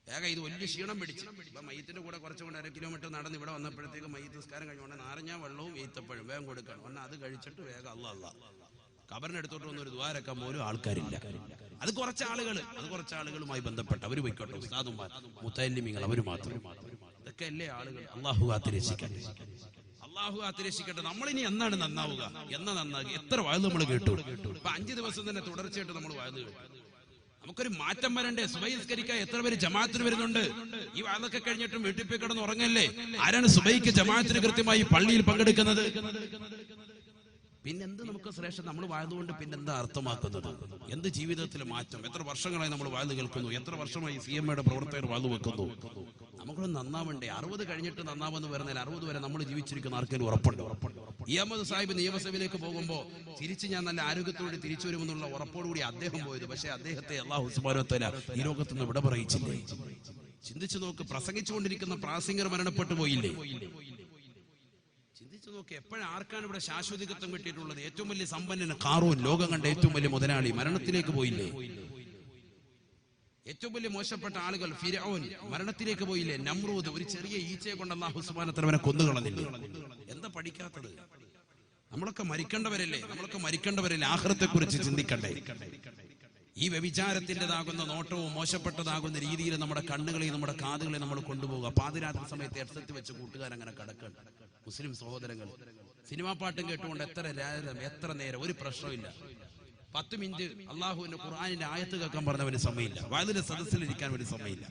വേഗം ഇത് വലിയ ക്ഷീണം പിടിച്ച് ഇപ്പൊ മയ്യത്തിന്റെ കൂടെ കുറച്ചുകൊണ്ട് 1.5 കിലോമീറ്റർ നടന്ന് ഇവിടെ വന്നപ്പോഴത്തേക്ക് മയ്യിത്ത് നിസ്കാരം കഴിഞ്ഞുകൊണ്ട് നാരങ്ങ വെള്ളവും ഏത്തപ്പഴവും വേഗം കൊടുക്കണം. എന്നാൽ അത് കഴിച്ചിട്ട് വേഗം അല്ലാഹ് ഖബറിന്റെ അടുത്തോട്ട് വന്ന ഒരു ദ്വാരക്കാൻ പോലും ആൾക്കാരില്ല. അത് കുറച്ച് ആളുകളുമായി ബന്ധപ്പെട്ട് അവർ പോയിക്കോട്ടെ, ഉസ്താദുമാർ മുത്തല്ലിമീങ്ങൾ അവർ മാത്രം. ഇതൊക്കെ അല്ലേ ആളുകൾ. അല്ലാഹു കാത്തിരക്ഷിക്കട്ടെ, അല്ലാഹു കാത്തിരക്ഷിക്കട്ടെ. നമ്മളിനി എന്നാണ് നന്നാവുക? എന്നാ നന്നാകുക? എത്ര വാഴ് നമ്മൾ കേട്ടു? ഇപ്പൊ 5 ദിവസം തന്നെ തുടർച്ചയായിട്ട് നമ്മൾ വാഴ് കേട്ടു. നമുക്കൊരു മാറ്റം വരണ്ടേ? സുബഹിസ്കരിക്കാൻ എത്ര പേര് ജമാഅത്തിന് വരുന്നുണ്ട്? ഈ വാഴൊക്കെ കഴിഞ്ഞിട്ടും വീട്ടിൽ പോയി കിടന്ന് ഉറങ്ങല്ലേ? ആരാണ് സുബഹിക്ക് ജമാഅത്തിന് കൃത്യമായി പള്ളിയിൽ പങ്കെടുക്കുന്നത്? പിന്നെന്ത് നമുക്ക് ശ്രേഷ്ഠം? നമ്മൾ വാഴ്ന്നുകൊണ്ട് പിന്നെന്താ അർത്ഥമാക്കുന്നത്? എന്ത് ജീവിതത്തിലെ മാറ്റം? എത്ര വർഷങ്ങളായി നമ്മൾ വാഴ്ന്നു കേൾക്കുന്നു? എത്ര വർഷമായി CMAയുടെ പ്രവർത്തകർ വാഴ്ന്നു വെക്കുന്നു? നമുക്കൊന്ന് നന്നാവണ്ടേ? 60 കഴിഞ്ഞിട്ട് നന്നാവെന്ന് പറഞ്ഞാൽ 60 വരെ നമ്മൾ ജീവിച്ചിരിക്കുന്ന ആർക്കെങ്കിലും ഉറപ്പുണ്ട്? അഹമ്മദ് സാഹിബ് നിയമസഭയിലേക്ക് പോകുമ്പോൾ തിരിച്ച് ഞാൻ നല്ല ആരോഗ്യത്തോടെ തിരിച്ചു വരുമെന്നുള്ള ഉറപ്പോടുകൂടി അദ്ദേഹം പോയത്. പക്ഷേ അദ്ദേഹത്തെ അല്ലാഹു സുബ്ഹാനഹു വ തആല ഈ ലോകത്ത് നിന്ന് വിട പറയിച്ചില്ലേ? ചിന്തിച്ചു നോക്ക്. പ്രസംഗിച്ചുകൊണ്ടിരിക്കുന്ന പ്രാസംഗികർ മരണപ്പെട്ടു പോയില്ലേ? ചിന്തിച്ചു നോക്ക്. എപ്പോഴും ആർക്കാണ് ഇവിടെ ശാശ്വതികത്വം കിട്ടിയിട്ടുള്ളത്? ഏറ്റവും വലിയ സമ്പന്നന് ഖാറൂൻ, ലോകം കണ്ട ഏറ്റവും വലിയ മുതലാളി, മരണത്തിലേക്ക് പോയില്ലേ? ഏറ്റവും വലിയ മോശപ്പെട്ട ആളുകൾ ഫിർഔൻ മരണത്തിലേക്ക് പോയില്ലേ? നമ്രൂദ് ഒരു ചെറിയ ഈച്ചയെ കൊണ്ട് അല്ലാഹു സുബ്ഹാനഹു വ തആല കൊന്നുകളഞ്ഞില്ലേ? എന്താ പഠിക്കാത്തത്? നമ്മളൊക്കെ മരിക്കേണ്ടവരല്ലേ? ആഖിറത്തെ കുറിച്ച് ചിന്തിക്കണ്ടേ? ഈ വ്യഭിചാരത്തിൻ്റെതാകുന്ന നോട്ടവും മോശപ്പെട്ടതാകുന്ന രീതിയിൽ നമ്മുടെ കണ്ണുകളെയും നമ്മുടെ കാതുകളെയും നമ്മൾ കൊണ്ടുപോകുക. പാതിരാത്രി സമയത്ത് ഹെഡ്സെറ്റ് വെച്ച് കൂട്ടുകാരങ്ങനെ കിടക്കണം. മുസ്ലിം സഹോദരങ്ങൾ സിനിമാ പാട്ടും കേട്ടുകൊണ്ട് എത്ര നേരം ഒരു പ്രശ്നമില്ല. 10 മിനിറ്റ് അള്ളാഹുവിന്റെ ഖുർആനിന്റെ ആയത്ത് കേൾക്കാൻ പറഞ്ഞവന് സമയമില്ല. വാതിന്റെ സദസ്സിലിരിക്കാൻ ഒരു സമയമില്ല.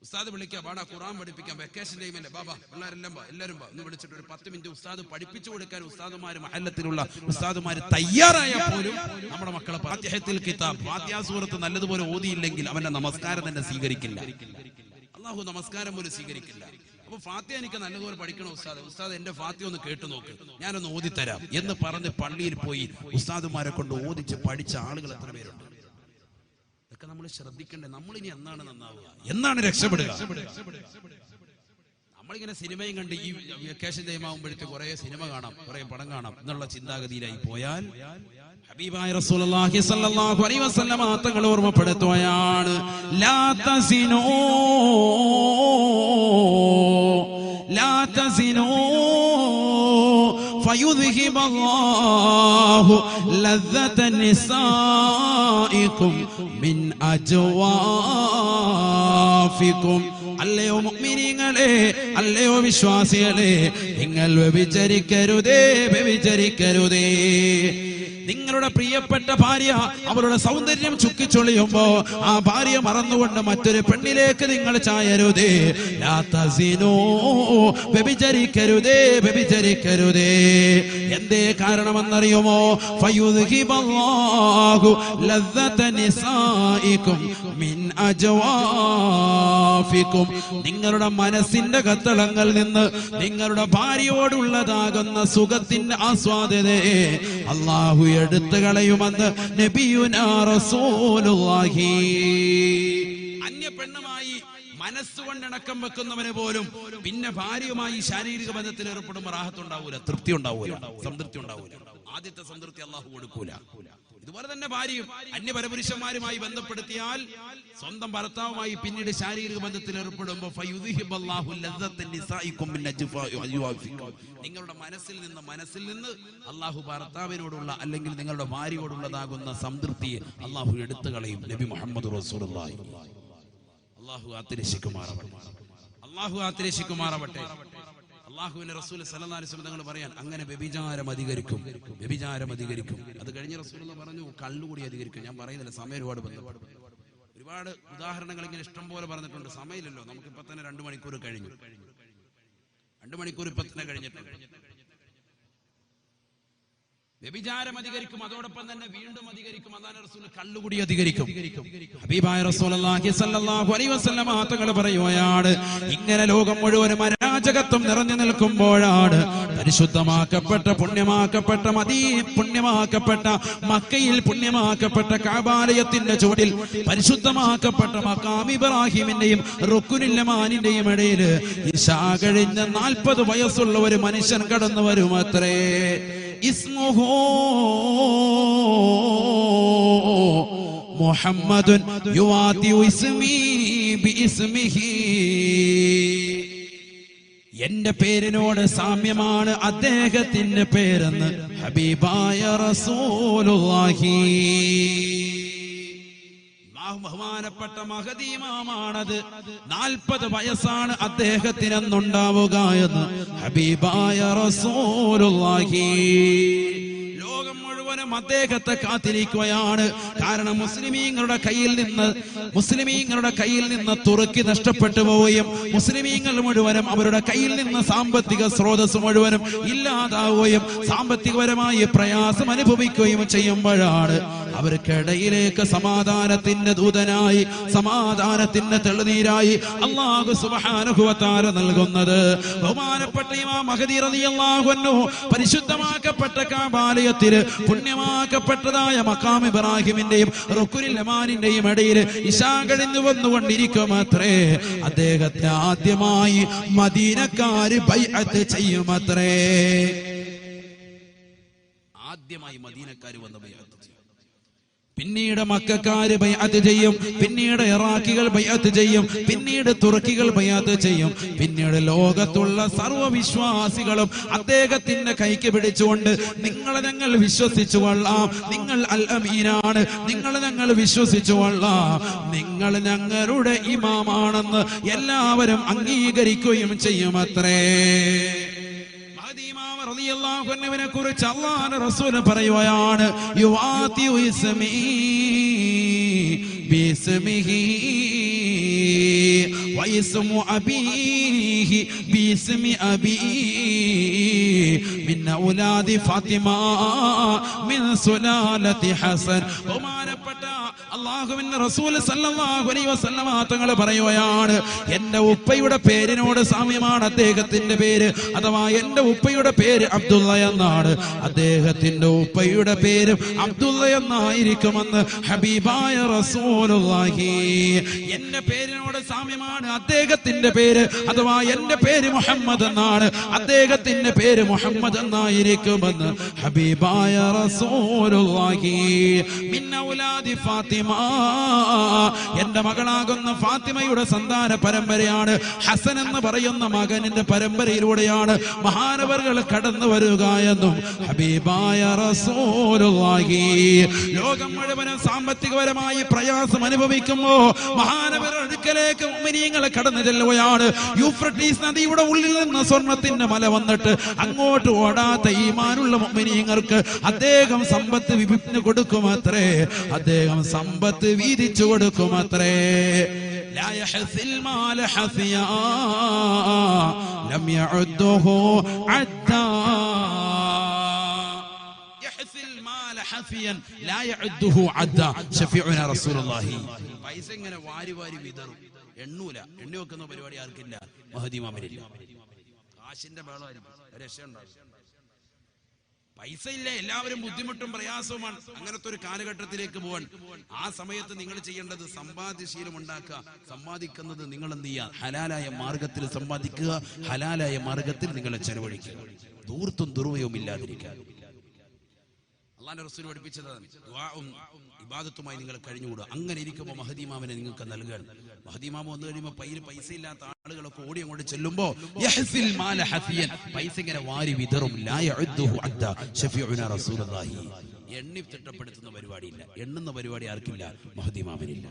ഉസ്താദ് വിളിക്കുക, പാടാ ഖുർആൻ പഠിപ്പിക്കാം, വെക്കേഷൻ ടൈമല്ലേ, ബാബാ എല്ലാവരും എന്ന് വിളിച്ചിട്ട് ഒരു 10 മിനിറ്റ് ഉസ്താദ് പഠിപ്പിച്ചു കൊടുക്കാൻ ഉസ്താദുമാര് മഹല്ലത്തിലുള്ള ഉസ്താദുമാര് തയ്യാറായാൽ പോലും നമ്മുടെ മക്കളെ ഫാത്തിഹത്തുൽ കിതാബ്, ഫാത്തിഹ സൂറത്ത് നല്ലതുപോലെ ഓതിയില്ലെങ്കിൽ അവന്റെ നമസ്കാരം തന്നെ സ്വീകരിക്കില്ല. അള്ളാഹു നമസ്കാരം പോലും സ്വീകരിക്കില്ല. അപ്പൊ ഫാത്തിഹ എനിക്ക് നല്ലതുപോലെ പഠിക്കണം ഉസ്താദ് എന്റെ ഫാത്തിഹ ഒന്ന് കേട്ടു നോക്ക്, ഞാനൊന്ന് ഓതിത്തരാം എന്ന് പറഞ്ഞ് പള്ളിയിൽ പോയി ഉസ്താദുമാരെ കൊണ്ട് ഓതിച്ച് പഠിച്ച ആളുകൾ എത്ര പേരുണ്ട്? ഇതൊക്കെ നമ്മൾ ശ്രദ്ധിക്കണ്ടേ? നമ്മളിനി എന്നാണ് നന്നാവുക? എന്നാണ് രക്ഷപ്പെടുക? നമ്മളിങ്ങനെ സിനിമയും കണ്ട് ഈ വെക്കേഷൻ ടൈമാകുമ്പോഴത്തെ കുറെ സിനിമ കാണാം, കുറെ പടം കാണാം എന്നുള്ള ചിന്താഗതിയിലായി പോയാൽ ഹബീബായ റസൂലുള്ളാഹി സ്വല്ലല്ലാഹു അലൈഹി വസല്ലം തങ്ങൾ ഓർമ്മപ്പെടുത്തുകയാണ്, ലാ തസിനൂ فيذهب الله لذة نسائكم من أجوافكم. അല്ലയോ മുഅ്മിനീങ്ങളെ, അല്ലയോ വിശ്വാസികളെ, നിങ്ങൾ വ്യഭിചരിക്കരുതേ. നിങ്ങളുടെ പ്രിയപ്പെട്ട ഭാര്യ അവരുടെ സൗന്ദര്യം ചുക്കിച്ചൊളിയുമ്പോ ആ ഭാര്യ മറന്നുകൊണ്ട് മറ്റൊരു പെണ്ണിലേക്ക് നിങ്ങൾ ചായരുതേ. ലാ തസിനൂ, വ്യഭിചരിക്കരുതേ. എന്തേ കാരണമെന്നറിയുമോ? ഫയുദ്ഹിബല്ലാഹു ലദ്ദത നിസായികും മിൻ അജ്വാഫികും. നിങ്ങളുടെ മനസ്സിന്റെ കത്തളങ്ങൾ നിന്ന് നിങ്ങളുടെ ഭാര്യയോടുള്ളതാകുന്ന സുഖത്തിന്റെ ആസ്വാദനയെ അല്ലാഹു എടുത്തു കളയുമെന്ന് നബിയുനാ റസൂലുള്ളാഹി. അന്യ പെണ്ണുമായി മനസ്സുകൊണ്ടിണക്കം വെക്കുന്നവന് പോലും പിന്നെ ഭാര്യയുമായി ശാരീരിക ബന്ധത്തിൽ ഏർപ്പെടുമ്പോൾ റാഹത്തുണ്ടാവൂല, തൃപ്തി ഉണ്ടാവൂല, സംതൃപ്തി ഉണ്ടാവൂല. ആദ്യത്തെ സംതൃപ്തി അല്ലാഹു കൊടുക്കൂല. ഇതുപോലെ തന്നെ ഭാര്യയും അന്യപരപുരുഷന്മാരുമായി ബന്ധപ്പെടുത്തിയാൽ സ്വന്തം ഭർത്താവുമായി പിന്നീട് ശാരീരിക ബന്ധത്തിൽ ഏർപ്പെടുമ്പോൾ നിങ്ങളുടെ മനസ്സിൽ നിന്ന് അല്ലാഹു ഭർത്താവിനോടുള്ള അല്ലെങ്കിൽ നിങ്ങളുടെ ഭാര്യയോടുള്ളതാകുന്ന സംതൃപ്തിയെ അല്ലാഹു എടുത്തു കളയും. നബി മുഹമ്മദ് റസൂലുള്ളാഹി. അല്ലാഹു ആത്തിരക്ഷിക്കുമാറാവട്ടെ. അല്ലാഹുവിന്റെ റസൂൽ സല്ലല്ലാഹു അലൈഹി വസല്ലം തങ്ങൾ പറയാൻ, അങ്ങനെ വ്യഭിചാരം അധികരിക്കും. അത് കഴിഞ്ഞ റസൂൽ പറഞ്ഞു കള്ളുകൂടി അധികരിക്കും. ഞാൻ പറയുന്നില്ല, സമയം ഒരുപാട് ഉദാഹരണങ്ങൾ ഇങ്ങനെ ഇഷ്ടം പോലെ പറഞ്ഞിട്ടുണ്ട്. സമയമില്ലല്ലോ, നമുക്കിപ്പോ തന്നെ 2 മണിക്കൂർ കഴിഞ്ഞു. 2 മണിക്കൂർ ഇപ്പൊ തന്നെ കഴിഞ്ഞിട്ടുണ്ട്. വ്യഭിചാരം അധികരിക്കും, അതോടൊപ്പം തന്നെ വീണ്ടും അധികരിക്കും. അല്ലാഹുവിന്റെ റസൂൽ കള്ളുകുടി അധികരിക്കും. ഹബീബായ റസൂലുള്ളാഹി സ്വല്ലല്ലാഹു അലൈഹി വസല്ലം തങ്ങൾ പറയുകയാണ്, ഇങ്ങനെ ലോകം മുഴുവനും അരാജകത്വം നിറഞ്ഞു നിൽക്കുമ്പോഴാണ് പരിശുദ്ധമാക്കപ്പെട്ട പുണ്യമാക്കപ്പെട്ട പുണ്യമാക്കപ്പെട്ട മക്കയിൽ പുണ്യമാക്കപ്പെട്ട കഅബാലയത്തിന്റെ ചുവട്ടിൽ പരിശുദ്ധമാക്കപ്പെട്ട മഖാം ഇബ്രാഹിമിന്റെയും റുക്നുൽ യമാനിന്റെയും ഇടയിൽ ഇശാ കഴിഞ്ഞ 40 വയസ്സുള്ള ഒരു മനുഷ്യൻ കടന്നു വരുമത്രേ. ഇസ്മുഹു മുഹമ്മദുൻ യുവാതിഉ ഇസ്മി ബിഇസ്മിഹി. എന്റെ പേരിനോട് സാമ്യമാണ് അദ്ദേഹത്തിന്റെ പേരെന്ന് ഹബീബായ റസൂലുള്ളാഹി. ബഹുമാനപ്പെട്ട മഹദി ഇമാമാണത്. 40 വയസ്സാണ് അദ്ദേഹത്തിനെന്നുണ്ടാവുക എന്ന് ഹബീബായ റസൂലുള്ളാഹി. ലോകം മുഴുവനും അദ്ദേഹത്തെ കാത്തിരിക്കുകയാണ്. കാരണം മുസ്ലിമീങ്ങളുടെ കയ്യിൽ നിന്ന് തുറക്കി നഷ്ടപ്പെട്ടു പോവുകയും മുസ്ലിമീങ്ങൾ മുഴുവനും അവരുടെ കയ്യിൽ നിന്ന് സാമ്പത്തിക സ്രോതസ് മുഴുവനും ഇല്ലാതാവുകയും സാമ്പത്തികപരമായി പ്രയാസം അനുഭവിക്കുകയും ചെയ്യുമ്പോഴാണ് അവർക്കിടയിലേക്ക് സമാധാനത്തിന്റെ ദൂതനായി, സമാധാനത്തിന്റെ തെളിനീരായി അല്ലാഹു സുബ്ഹാനഹു വ തആല നൽകുന്നത്. ബഹുമാനപ്പെട്ട ഇമാം മഹദി റളിയല്ലാഹു അൻഹു പരിശുദ്ധമാക്കപ്പെട്ട കഅബാലയത്തിൽ പുണ്യമാക്കപ്പെട്ടതായ മഖാം ഇബ്രാഹിമിന്റെയും റുക്നുൽ യമാനിന്റെയും ഇടയിൽ ഇശാ കഴിഞ്ഞു വന്നുകൊണ്ടിരിക്കുമത്രേ. അദ്ദേഹത്തെ ആദ്യമായി മദീനക്കാര് ബൈഅത്ത് ചെയ്യുമത്രേ. ആദ്യമായി മദീനക്കാര് വന്ന് ബൈഅത്ത് ചെയ്യും. പിന്നീട് മക്കക്കാര് ബൈഅത്ത് ചെയ്യും. പിന്നീട് ഇറാഖികൾ ബൈഅത്ത് ചെയ്യും. പിന്നീട് തുർക്കികൾ ബൈഅത്ത് ചെയ്യും. പിന്നീട് ലോകത്തുള്ള സർവ്വവിശ്വാസികളും അദ്ദേഹത്തിന്റെ കൈക്ക് പിടിച്ചുകൊണ്ട് നിങ്ങളെ ഞങ്ങൾ വിശ്വസിച്ചു കൊള്ളാം, നിങ്ങൾ അൽ അമീനാണ്, നിങ്ങളെ ഞങ്ങൾ വിശ്വസിച്ചു കൊള്ളാം, നിങ്ങൾ ഞങ്ങളുടെ ഇമാമാണെന്ന് എല്ലാവരും അംഗീകരിക്കുകയും ചെയ്യുമത്രേ. റളിയല്ലാഹു അൻഹുവിനെ കുറിച്ച് അല്ലാഹുവിന്റെ റസൂൽ പറയുകയാണ്, യുവാതി ഇസ്മി ബിസ്മിഹി വഇസ്മു അബീഹി ബിസ്മി അബീ മിൻ ഔലാദി ഫാത്തിമ മിൻ സുലാലതി ഹസൻ. ബഹുമാനപ്പെട്ട അല്ലാഹുവിന്റെ റസൂൽ സല്ലല്ലാഹു അലൈഹി വസല്ലം തങ്ങൾ പറയുകയാണ്, എന്റെ ഉപ്പയുടെ പേരിനോട് സാമ്യമാണ് അദ്ദേഹത്തിന്റെ പേര്. അഥവാ എന്റെ ഉപ്പയുടെ പേര് അബ്ദുള്ള എന്നാണ്, അദ്ദേഹത്തിന്റെ ഉപ്പയുടെ പേരും അബ്ദുള്ള എന്നായിരിക്കുമെന്ന് ഹബീബായ റസൂലുള്ളാഹി. എന്റെ പേരിനോട് സാമ്യമാണ് അദ്ദേഹത്തിന്റെ പേര്. അഥവാ എന്റെ പേര് മുഹമ്മദ് എന്നാണ്, അദ്ദേഹത്തിന്റെ പേര് മുഹമ്മദ് എന്നായിരിക്കുമെന്ന് ഹബീബായ റസൂലുള്ളാഹി. മിൻ ഔലാദി ഫാത്തിമ, എന്റെ മകളാകുന്ന ഫാത്തിമയുടെ സന്താന പരമ്പരയാണ്. ഹസൻ എന്ന് പറയുന്ന മകനിന്റെ പരമ്പരയിലൂടെയാണ് മഹാനവറുകൾ കടന്നു വരിക എന്നും ഹബീബായ റസൂലുള്ളാഹി. ലോകം മുഴുവനും സാമ്പത്തികപരമായി പ്രയാസം അനുഭവിക്കുമ്പോ മഹാനവറുടെ അടുക്കലേക്ക് മുഅ്മിനീങ്ങൾ കടന്നു ചെല്ലുകയാണ്. യൂഫ്രട്ടീസ് നദിയുടെ ഉള്ളിൽ നിന്ന് സ്വർണത്തിന്റെ മല വന്നിട്ട് അങ്ങോട്ട് ഓടാത്ത ഈമാനുള്ള മുഅ്മിനീങ്ങൾക്ക് അദ്ദേഹം സമ്പത്ത് വിഭിന്ന് കൊടുക്കുമത്രേ. അദ്ദേഹം സമ്പത്ത് വീതിച്ചു കൊടുക്കുമത്രേ. لا يحث المال حثيا لم يعده عدا. يحث المال حثيا لا يعده عدا. شفيعنا رسول الله. പൈസ ഇങ്ങനെ വാരി വാരി വിതറും, എണ്ണി വെക്കുന്ന പരിപാടി ആർക്കില്ല, മഹദി ഇമാമിനില്ല. കാശിന്റെ ബഹളമായിരിക്കും, രക്ഷയുണ്ടാകും. പൈസ ഇല്ല, എല്ലാവരും ബുദ്ധിമുട്ടും പ്രയാസവുമാണ്. അങ്ങനത്തെ ഒരു കാലഘട്ടത്തിലേക്ക് പോകാൻ ആ സമയത്ത് നിങ്ങൾ ചെയ്യേണ്ടത് സമ്പാദ്യശീലം ഉണ്ടാക്കുക. സമ്പാദിക്കുന്നത് നിങ്ങൾ എന്ത് ചെയ്യുക, ഹലാലായ മാർഗത്തിൽ സമ്പാദിക്കുക, ഹലാലായ മാർഗത്തിൽ നിങ്ങളെ ചെലവഴിക്കുക, ദൂർത്തും ദുർവ്യവും ഇല്ലാതിരിക്കുക. അല്ലാഹുവിന്റെ റസൂൽ പഠിപ്പിച്ചതാണ് ദുആഉം ഇബാദത്തുമായി നിങ്ങൾ കഴിഞ്ഞുകൂടുക. അങ്ങനെ ഇരിക്കുമ്പോൾ മഹദി ഇമാമിനെ നിങ്ങൾക്ക് നൽകാൻ. മഹദി ഇമാം വന്നു കഴിയുമ്പോൾ പൈസ ഇല്ലാത്ത ആളുകളൊക്കെ ഓടി അങ്ങോട്ട് ചെല്ലുമ്പോ യഹ്സിൽ മാല ഹഫിയൻ, പൈസ ഇങ്ങനെ വാരി വിതറും. ലാ യഉദ്ദുഹു അദ്ദ. ശഫീഉനാ റസൂലുള്ളാഹി. എണ്ണി തിട്ടപ്പെടുത്തുന്ന പരിപാടിയില്ല, എണ്ണുന്ന പരിപാടി ആർക്കില്ല, മഹദി ഇമാമിനില്ല.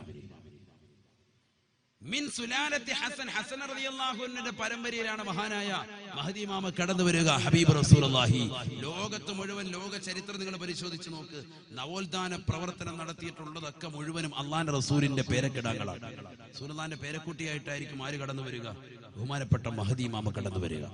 മിൻ സുലാലത്തി ഹസൻ, ഹസൻ റളിയല്ലാഹു അൻഹുവിന്റെ പരമ്പരയിലാണ് മഹാനായ മഹദി ഇമാം കടന്നു വരിക. ഹബീബ് റസൂലുള്ളാഹി. ലോകത്ത് മുഴുവൻ ലോക ചരിത്രം നിങ്ങൾ പരിശോധിച്ച് നോക്ക്. നവോത്ഥാന പ്രവർത്തനം നടത്തിയിട്ടുള്ളതൊക്കെ മുഴുവനും അള്ളാന്റെ റസൂലിന്റെ പേരക്കിടാങ്ങളാണ്. റസൂലുള്ളാഹിന്റെ പേരക്കുട്ടിയായിട്ടായിരിക്കും ആര് കടന്നു വരിക, ബഹുമാനപ്പെട്ട മഹദി ഇമാമ കടന്നു വരിക.